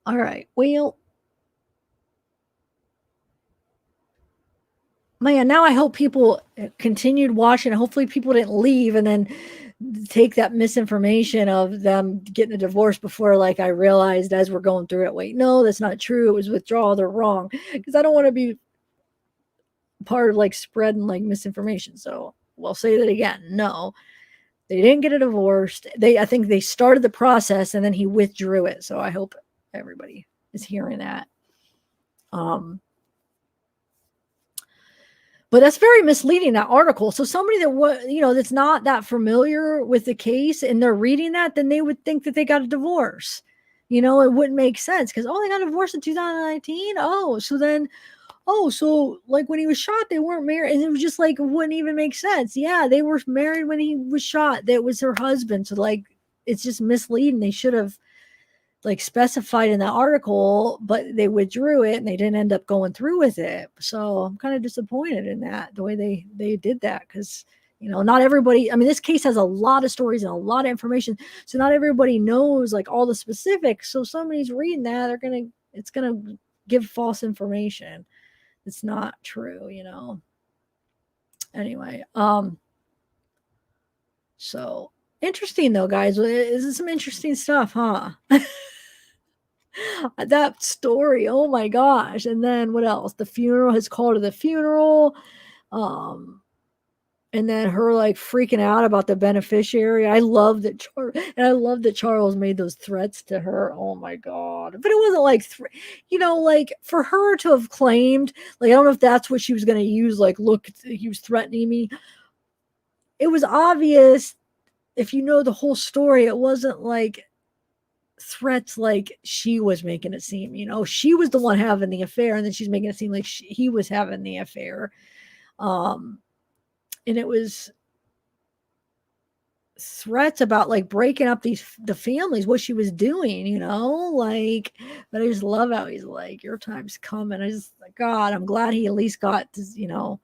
All right. Well, man, now I hope people continued watching. Hopefully people didn't leave and then take that misinformation of them getting a divorce before, like, I realized as we're going through it, wait, no, that's not true. It was withdrawal. They're wrong. Because I don't want to be part of like spreading like misinformation. So we'll say that again. No, they didn't get a divorce. I think they started the process and then he withdrew it. So I hope everybody is hearing that. But that's very misleading, that article. So somebody that that's not that familiar with the case and they're reading that, then they would think that they got a divorce. It wouldn't make sense because, oh, they got divorced in 2019. Oh, so then, so like when he was shot, they weren't married. And it was just like, it wouldn't even make sense. Yeah, they were married when he was shot. That was her husband. So like, it's just misleading. They should have like specified in the article, but they withdrew it and they didn't end up going through with it. So I'm kind of disappointed in that, the way they did that. Cause not everybody, I mean, this case has a lot of stories and a lot of information. So not everybody knows like all the specifics. So somebody's reading that, it's going to give false information. It's not true, anyway. So interesting though, guys. This is some interesting stuff, huh? That story, oh my gosh. And then what else? The funeral, his call to the funeral. And then her like freaking out about the beneficiary. I love that Charles made those threats to her. Oh my god. But it wasn't like like for her to have claimed, like, I don't know if that's what she was going to use, like, look, he was threatening me. It was obvious, if you know the whole story, it wasn't like threats like she was making it seem. She was the one having the affair, and then she's making it seem like he was having the affair. And it was threats about like breaking up the families, what she was doing, like. But I just love how he's like, your time's coming. I just, like, God, I'm glad he at least got to,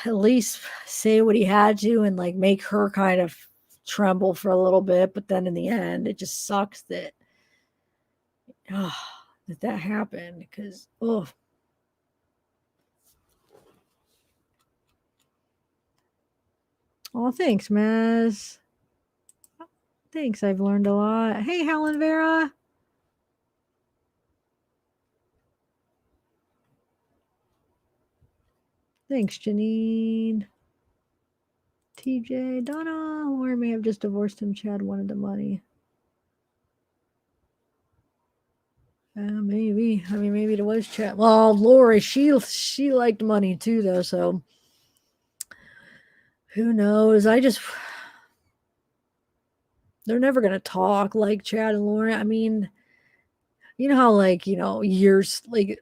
at least say what he had to and like make her kind of tremble for a little bit. But then in the end, it just sucks that that happened, because oh thanks, Maz. Thanks, I've learned a lot. Hey, Helen Vera. Thanks, Janine. TJ, Donna, Lori may have just divorced him. Chad wanted the money. Maybe. I mean, maybe it was Chad. Well, Lori, she liked money too, though. So who knows? They're never gonna talk like Chad and Lori. I mean, you know how like years, like,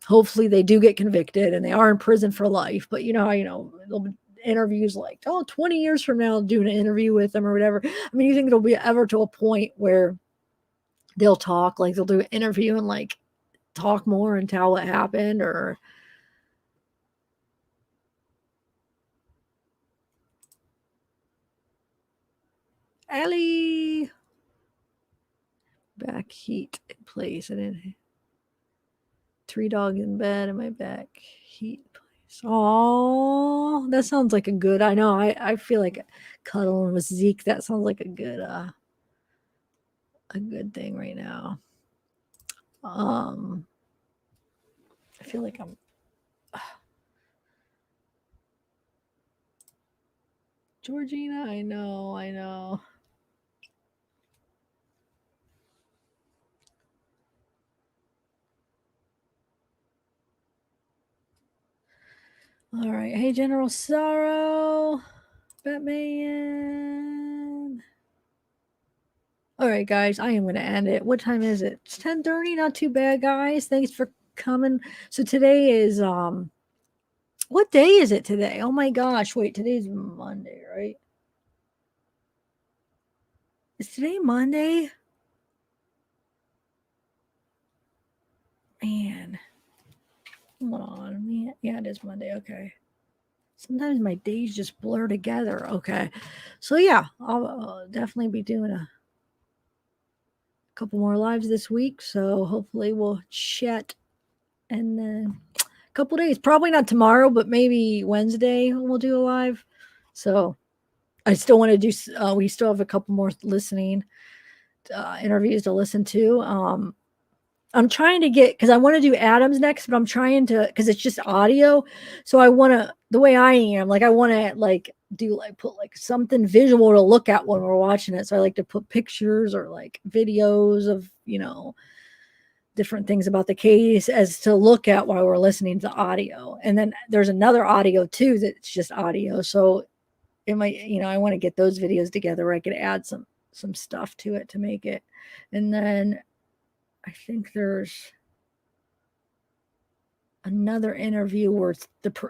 hopefully they do get convicted and they are in prison for life. But you know how they'll be interviews like, 20 years from now, doing an interview with them or whatever. I mean, you think it'll be ever to a point where they'll talk, like they'll do an interview and like talk more and tell what happened? Or Ellie, back heat in place. I didn't. 3 dogs in bed and my back heat place. Oh, that sounds like a good. I know. I feel like cuddling with Zeke. That sounds like a good thing right now. I feel like I'm. Georgina, I know. All right. Hey, General Sorrow. Batman. All right, guys. I am going to end it. What time is it? It's 10:30. Not too bad, guys. Thanks for coming. So today is what day is it today? Oh my gosh. Wait, today's Monday, right? Is today Monday? Man. Hold on. Yeah, it is Monday. Okay. Sometimes my days just blur together. Okay. So, yeah, I'll definitely be doing a couple more lives this week. So, hopefully, we'll chat and then a couple days. Probably not tomorrow, but maybe Wednesday we'll do a live. So, I still want to do, we still have a couple more listening interviews to listen to. I'm trying to get, because I want to do Adams next, but I'm trying to, because it's just audio. So I want to, the way I am, like I want to like do like put like something visual to look at when we're watching it. So I like to put pictures or like videos of, different things about the case as to look at while we're listening to audio. And then there's another audio too that's just audio. So it might, I want to get those videos together where I could add some stuff to it to make it. And then I think there's another interview where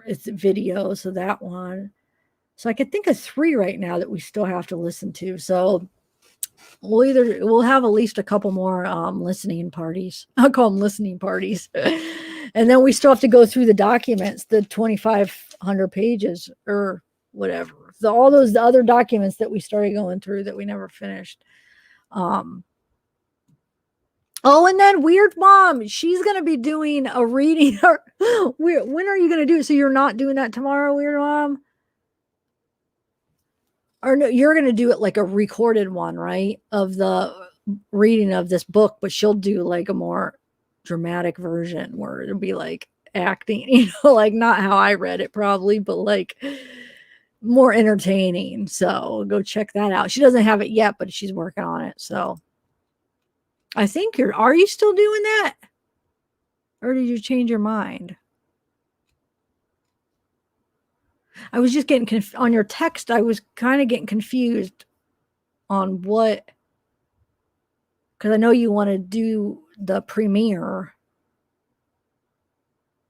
it's video, so that one. So I could think of 3 right now that we still have to listen to. So we'll have at least a couple more listening parties. I'll call them listening parties. And then we still have to go through the documents, the 2,500 pages or whatever. All those other documents that we started going through that we never finished. Oh, and then Weird Mom, she's going to be doing a reading. When are you going to do it? So you're not doing that tomorrow, Weird Mom? Or no, you're going to do it like a recorded one, right? Of the reading of this book, but she'll do like a more dramatic version where it'll be like acting, like not how I read it probably, but like more entertaining. So go check that out. She doesn't have it yet, but she's working on it. So I think are you still doing that? Or did you change your mind? I was just getting on your text. I was kind of getting confused on what, because I know you want to do the premiere.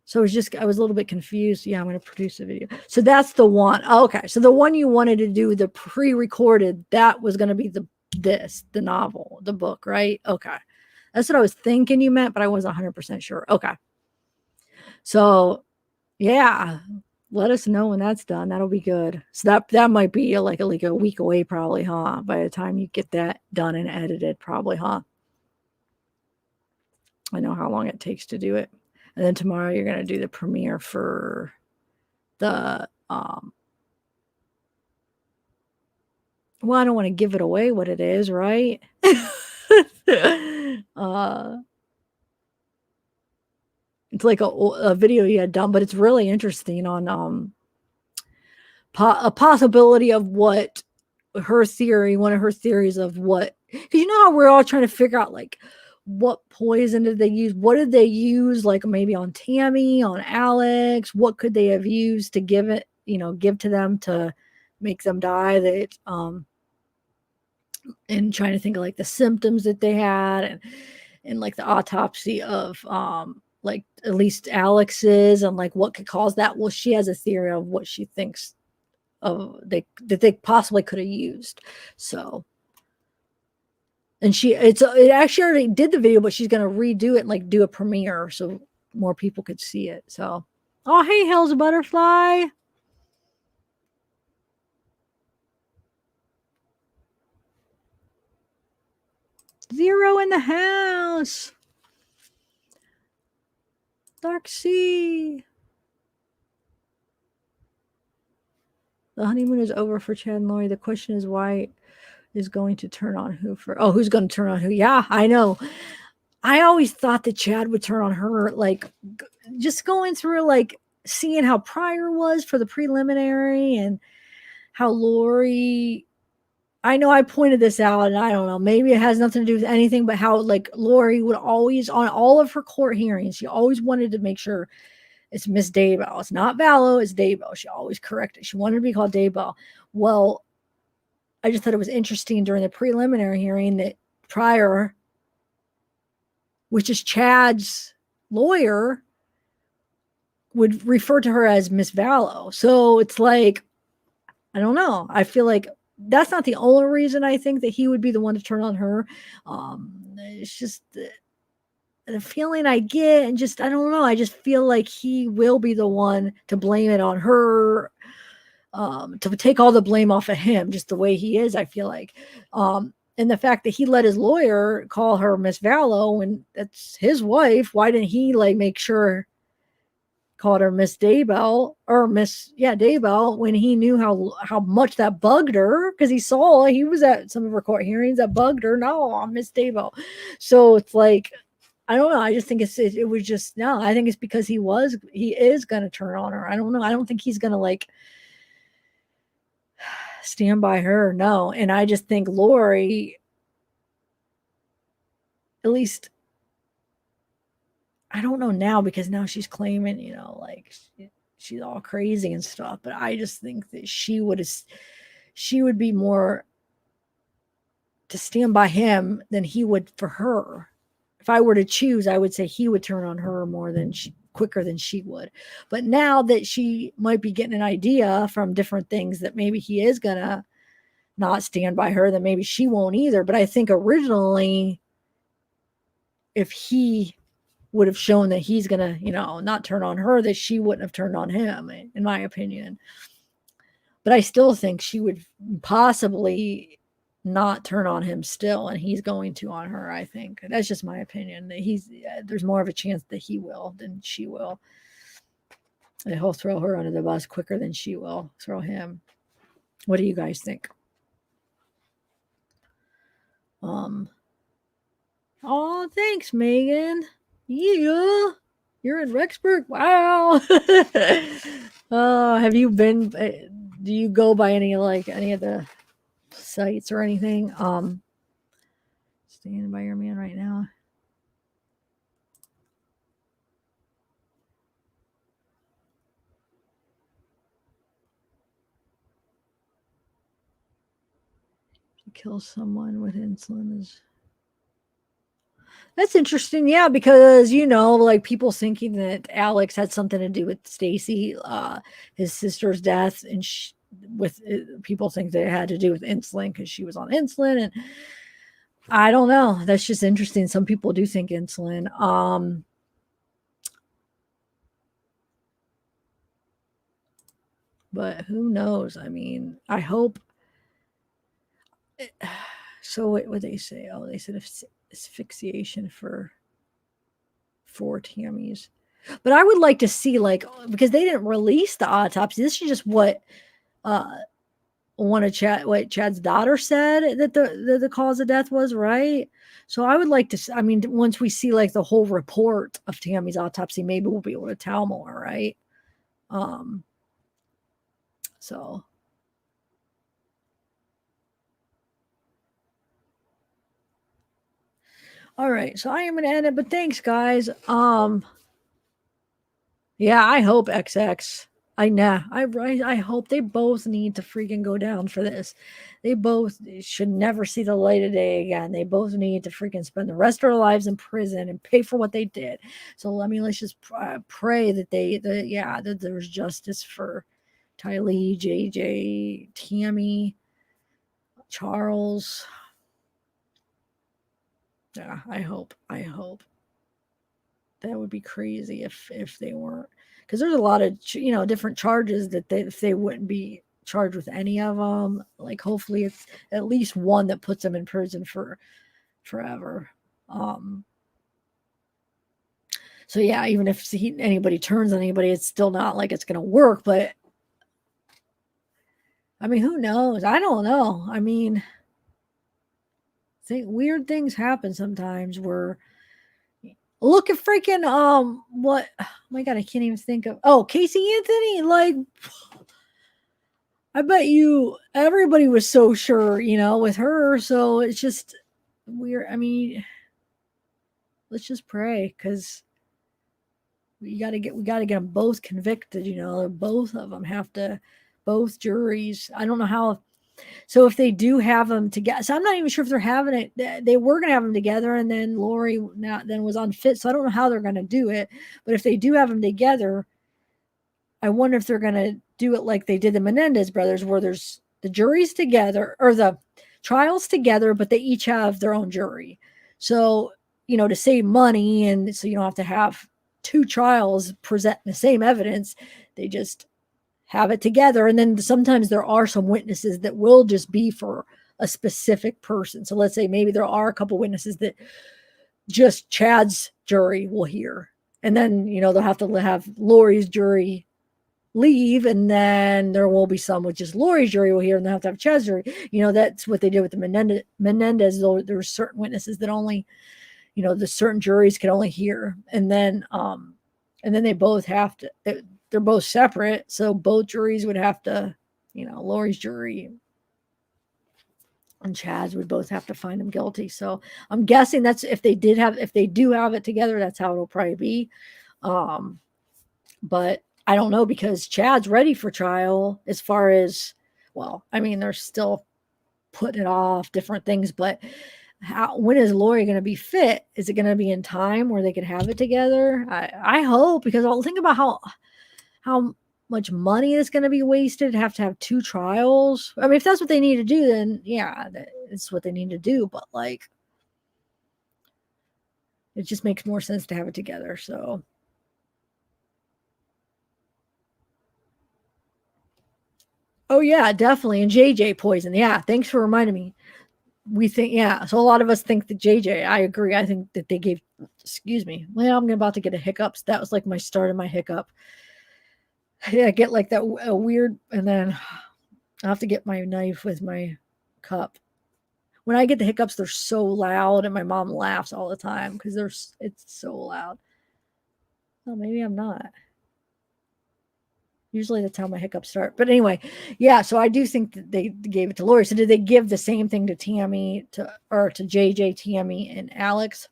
So I was a little bit confused. Yeah, I'm going to produce a video. So that's the one. Oh, okay. So the one you wanted to do, the pre-recorded, that was going to be the novel, the book, right? Okay. That's what I was thinking you meant, but I wasn't 100% sure. Okay. So yeah, let us know when that's done. That'll be good. So that might be like a week away probably, huh? By the time you get that done and edited probably, huh? I know how long it takes to do it. And then tomorrow you're going to do the premiere for the well, I don't want to give it away what it is, right? It's like a video you had done, but it's really interesting on a possibility of what her theory, one of her theories of what, because you know how we're all trying to figure out like what poison did they use? What did they use? Like maybe on Tammy, on Alex, what could they have used to give to them to make them die? That and trying to think of like the symptoms that they had and like the autopsy of like at least Alex's and like what could cause that. Well, she has a theory of what she thinks that they possibly could have used. So, and it actually already did the video, but she's going to redo it and like do a premiere so more people could see it. So, oh, hey, Hell's a Butterfly. Zero in the house. Dark Sea. The honeymoon is over for Chad and Lori. The question is why is going to turn on who who's going to turn on who? Yeah, I know. I always thought that Chad would turn on her, like just going through like seeing how Pryor was for the preliminary and how Lori, I know I pointed this out and I don't know, maybe it has nothing to do with anything, but how like Lori would always, on all of her court hearings, she always wanted to make sure it's Miss Daybell. It's not Vallow, it's Daybell. She always corrected. She wanted to be called Daybell. Well, I just thought it was interesting during the preliminary hearing that Pryor, which is Chad's lawyer, would refer to her as Miss Vallow. So it's like, I don't know. I feel like that's not the only reason I think that he would be the one to turn on her. It's just the feeling I get, and just I don't know. I just feel like he will be the one to blame it on her, to take all the blame off of him, just the way he is. I feel like, and the fact that he let his lawyer call her Miss Vallow when that's his wife. Why didn't he like make sure? Called her Miss Daybell or Daybell when he knew how much that bugged her, because he was at some of her court hearings that bugged her. No, I'm Miss Daybell. So it's like, I don't know. I just think it was just, no, I think it's because he is going to turn on her. I don't know. I don't think he's going to like stand by her. No. And I just think Lori, at least, I don't know now, because now she's claiming, like she's all crazy and stuff. But I just think that she would be more to stand by him than he would for her. If I were to choose, I would say he would turn on her quicker than she would. But now that she might be getting an idea from different things that maybe he is gonna not stand by her, then maybe she won't either. But I think originally, if he would have shown that he's gonna, not turn on her, that she wouldn't have turned on him, in my opinion. But I still think she would possibly not turn on him still, and he's going to on her. I think that's just my opinion, that there's more of a chance that he will than she will. And he'll throw her under the bus quicker than she will throw him. What do you guys think? Oh, thanks, Megan. Yeah, you're in Rexburg. Wow. Have you been? Do you go by any of the sites or anything? Standing by your man right now. To kill someone with insulin is. That's interesting. Yeah, because like people thinking that Alex had something to do with Stacy, his sister's death, and people think that it had to do with insulin because she was on insulin, and I don't know. That's just interesting. Some people do think insulin. But who knows? I mean, I hope. So what would they say? Oh, they said asphyxiation for 4 Tammys. But I would like to see, because they didn't release the autopsy. This is just what Chad's daughter said that the cause of death was, right? So I would like to. I mean, once we see the whole report of Tammy's autopsy, maybe we'll be able to tell more, right? So. All right, so I am going to end it, but thanks, guys. Yeah, I hope XX. I hope they both need to freaking go down for this. They both should never see the light of day again. They both need to freaking spend the rest of their lives in prison and pay for what they did. So let's just pray that that there's justice for Tylee, JJ, Tammy, Charles. Yeah, I hope. That would be crazy if they weren't, because there's a lot of different charges that if they wouldn't be charged with any of them, hopefully it's at least one that puts them in prison for forever. So yeah, even if anybody turns on anybody, it's still not like it's gonna work. But I mean, who knows? I don't know. I mean, weird things happen sometimes where. Look at freaking what, oh my god, I can't even think of Casey Anthony. I bet everybody was so sure, with her. So it's just weird. I mean, let's just pray, because we gotta get them both convicted, both of them have to, both juries. I don't know how. So if they do have them together, so I'm not even sure if they're having it. They were going to have them together, and then Lori then was unfit. So I don't know how they're going to do it. But if they do have them together, I wonder if they're going to do it like they did the Menendez brothers, where there's the juries together, or the trials together, but they each have their own jury. So, to save money, and so you don't have to have two trials present the same evidence, they just have it together. And then sometimes there are some witnesses that will just be for a specific person. So let's say maybe there are a couple witnesses that just Chad's jury will hear. And then, they'll have to have Lori's jury leave, and then there will be some with just Lori's jury will hear, and they'll have to have Chad's jury. That's what they did with the Menendez. There were certain witnesses that only, the certain juries could only hear. And then they both have to, they're both separate. So both juries would have to, Lori's jury and Chad's would both have to find him guilty. So I'm guessing that's if they do have it together, that's how it'll probably be. But I don't know, because Chad's ready for trial as far as, well, I mean, they're still putting it off, different things, but when is Lori going to be fit? Is it going to be in time where they can have it together? I hope, because I'll think about how much money is going to be wasted to have two trials. I mean, if that's what they need to do, then yeah, that's what they need to do. But like, it just makes more sense to have it together. So. Oh yeah, definitely. And JJ poison. Yeah. Thanks for reminding me. We think, yeah. So a lot of us think that JJ, I agree. I think that they gave, excuse me. Well, I'm about to get a hiccups. That was like my start of my hiccup. Yeah, I get like that weird, and then I'll have to get my knife with my cup. When I get the hiccups, they're so loud, and my mom laughs all the time because it's so loud. Oh, maybe I'm not. Usually that's how my hiccups start. But anyway, yeah, so I do think that they gave it to Lori. So did they give the same thing to Tammy, to JJ, Tammy, and Alex?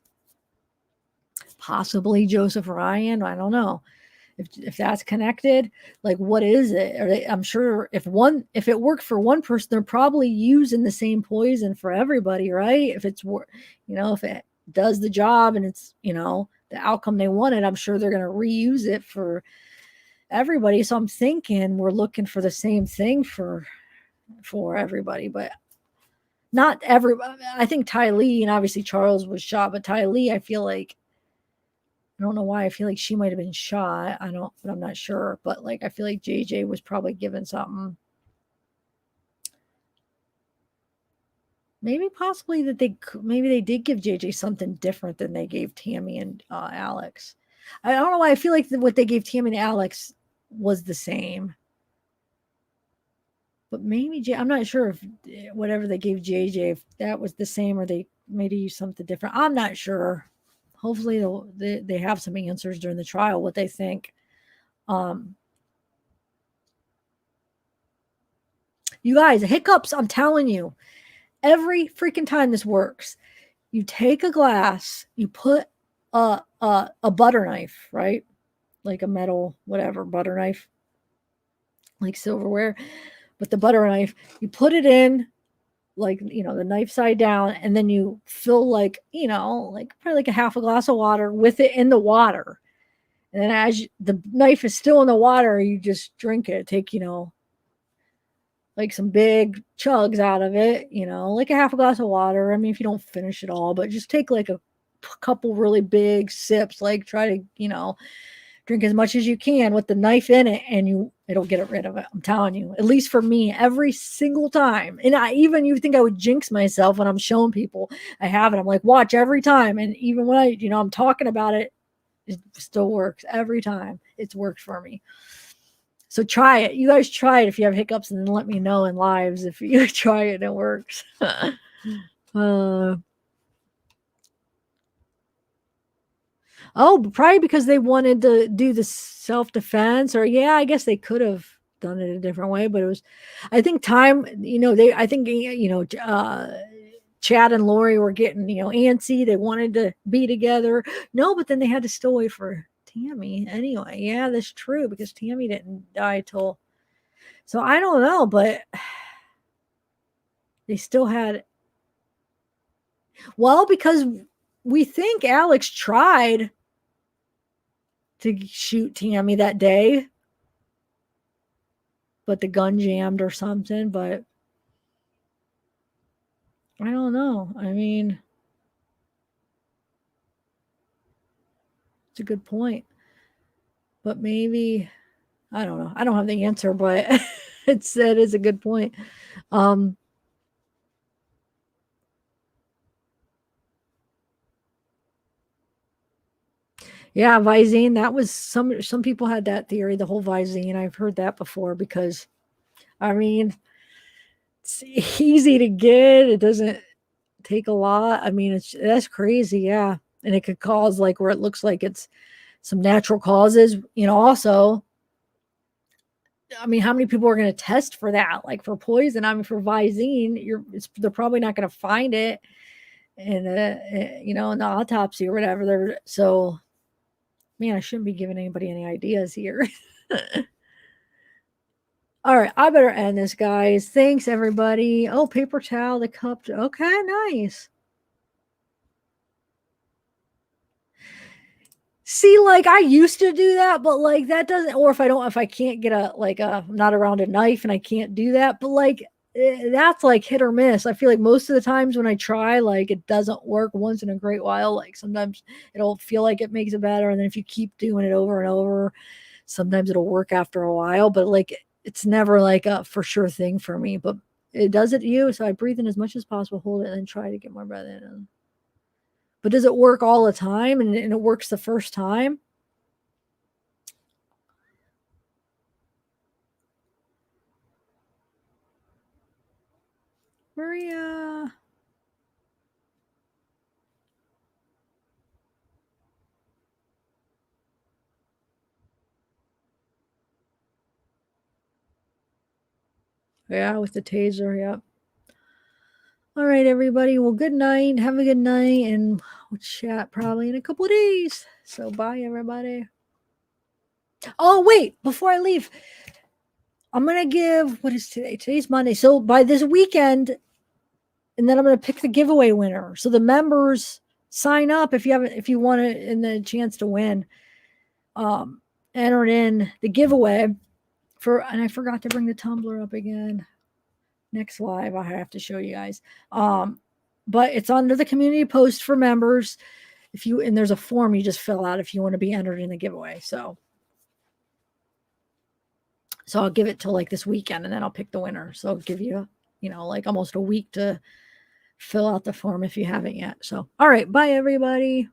Possibly Joseph Ryan. I don't know. If that's connected, like, what is it? I'm sure if it worked for one person, they're probably using the same poison for everybody, right? If if it does the job and it's, the outcome they wanted, I'm sure they're going to reuse it for everybody. So I'm thinking we're looking for the same thing for everybody, but not everybody. I think Ty Lee, and obviously Charles was shot, but Ty Lee, I feel like, I don't know why, I feel like she might have been shot. But I'm not sure. But like, I feel like JJ was probably given something. Maybe possibly that maybe they did give JJ something different than they gave Tammy and Alex. I don't know why I feel like what they gave Tammy and Alex was the same. But maybe I'm not sure if whatever they gave JJ, if that was the same or they maybe used something different. I'm not sure. Hopefully they have some answers during the trial, what they think. You guys, hiccups, I'm telling you, every freaking time this works. You take a glass, you put a butter knife, right? Like a metal, whatever, butter knife, like silverware. But the butter knife, you put it in, like, the knife side down, and then you fill like probably like a half a glass of water with it in the water. And then as the knife is still in the water, you just drink it. Take, like some big chugs out of it, like a half a glass of water. I mean, if you don't finish it all, but just take like a couple really big sips, like try to, drink as much as you can with the knife in it, and it'll get rid of it. I'm telling you, at least for me, every single time. And you think I would jinx myself when I'm showing people I have it. I'm like, watch every time. And even when I'm talking about it, it still works every time. It's worked for me. So try it. You guys try it if you have hiccups, and then let me know in lives if you try it and it works. Probably because they wanted to do the self-defense, or yeah, I guess they could have done it a different way, but I think time, Chad and Lori were getting, antsy. They wanted to be together. No, but then they had to still wait for Tammy anyway. Yeah, that's true, because Tammy didn't die till, so I don't know, but they still had, well, because we think Alex tried to shoot Tammy that day, but the gun jammed or something. But I don't know. I mean, it's a good point. But maybe, I don't know. I don't have the answer, but it is a good point. Yeah, Visine, that was some people had that theory, the whole Visine. I've heard that before because I mean, it's easy to get. It doesn't take a lot. I mean, that's crazy, yeah. And it could cause like where it looks like it's some natural causes, also. I mean, how many people are going to test for that? Like for poison, I mean, for Visine, they're probably not going to find it in in the autopsy or whatever. So, man, I shouldn't be giving anybody any ideas here. All right, I better end this, guys. Thanks, everybody. Oh, paper towel, the cup. Okay, nice. See, like I used to do that, but like that doesn't, or if I can't get I'm not around a knife and I can't do that, but like that's like hit or miss. I feel like most of the times when I try, like it doesn't work once in a great while. Like sometimes it'll feel like it makes it better. And then if you keep doing it over and over, sometimes it'll work after a while, but like it's never like a for sure thing for me, but it does it to you. So I breathe in as much as possible, hold it, and then try to get more breath in. But does it work all the time and it works the first time? Maria. Yeah, with the taser. Yep. All right, everybody. Well, good night. Have a good night. And we'll chat probably in a couple of days. So bye, everybody. Oh, wait. Before I leave, I'm going to give, what is today? Today's Monday. So by this weekend, and then I'm going to pick the giveaway winner. So the members sign up if you want it in the chance to win. Enter in the giveaway and I forgot to bring the Tumblr up again. Next live, I have to show you guys. But it's under the community post for members. And there's a form you just fill out if you want to be entered in the giveaway. So I'll give it till like this weekend and then I'll pick the winner. So I'll give you, like almost a week to fill out the form if you haven't yet. So, all right. Bye, everybody.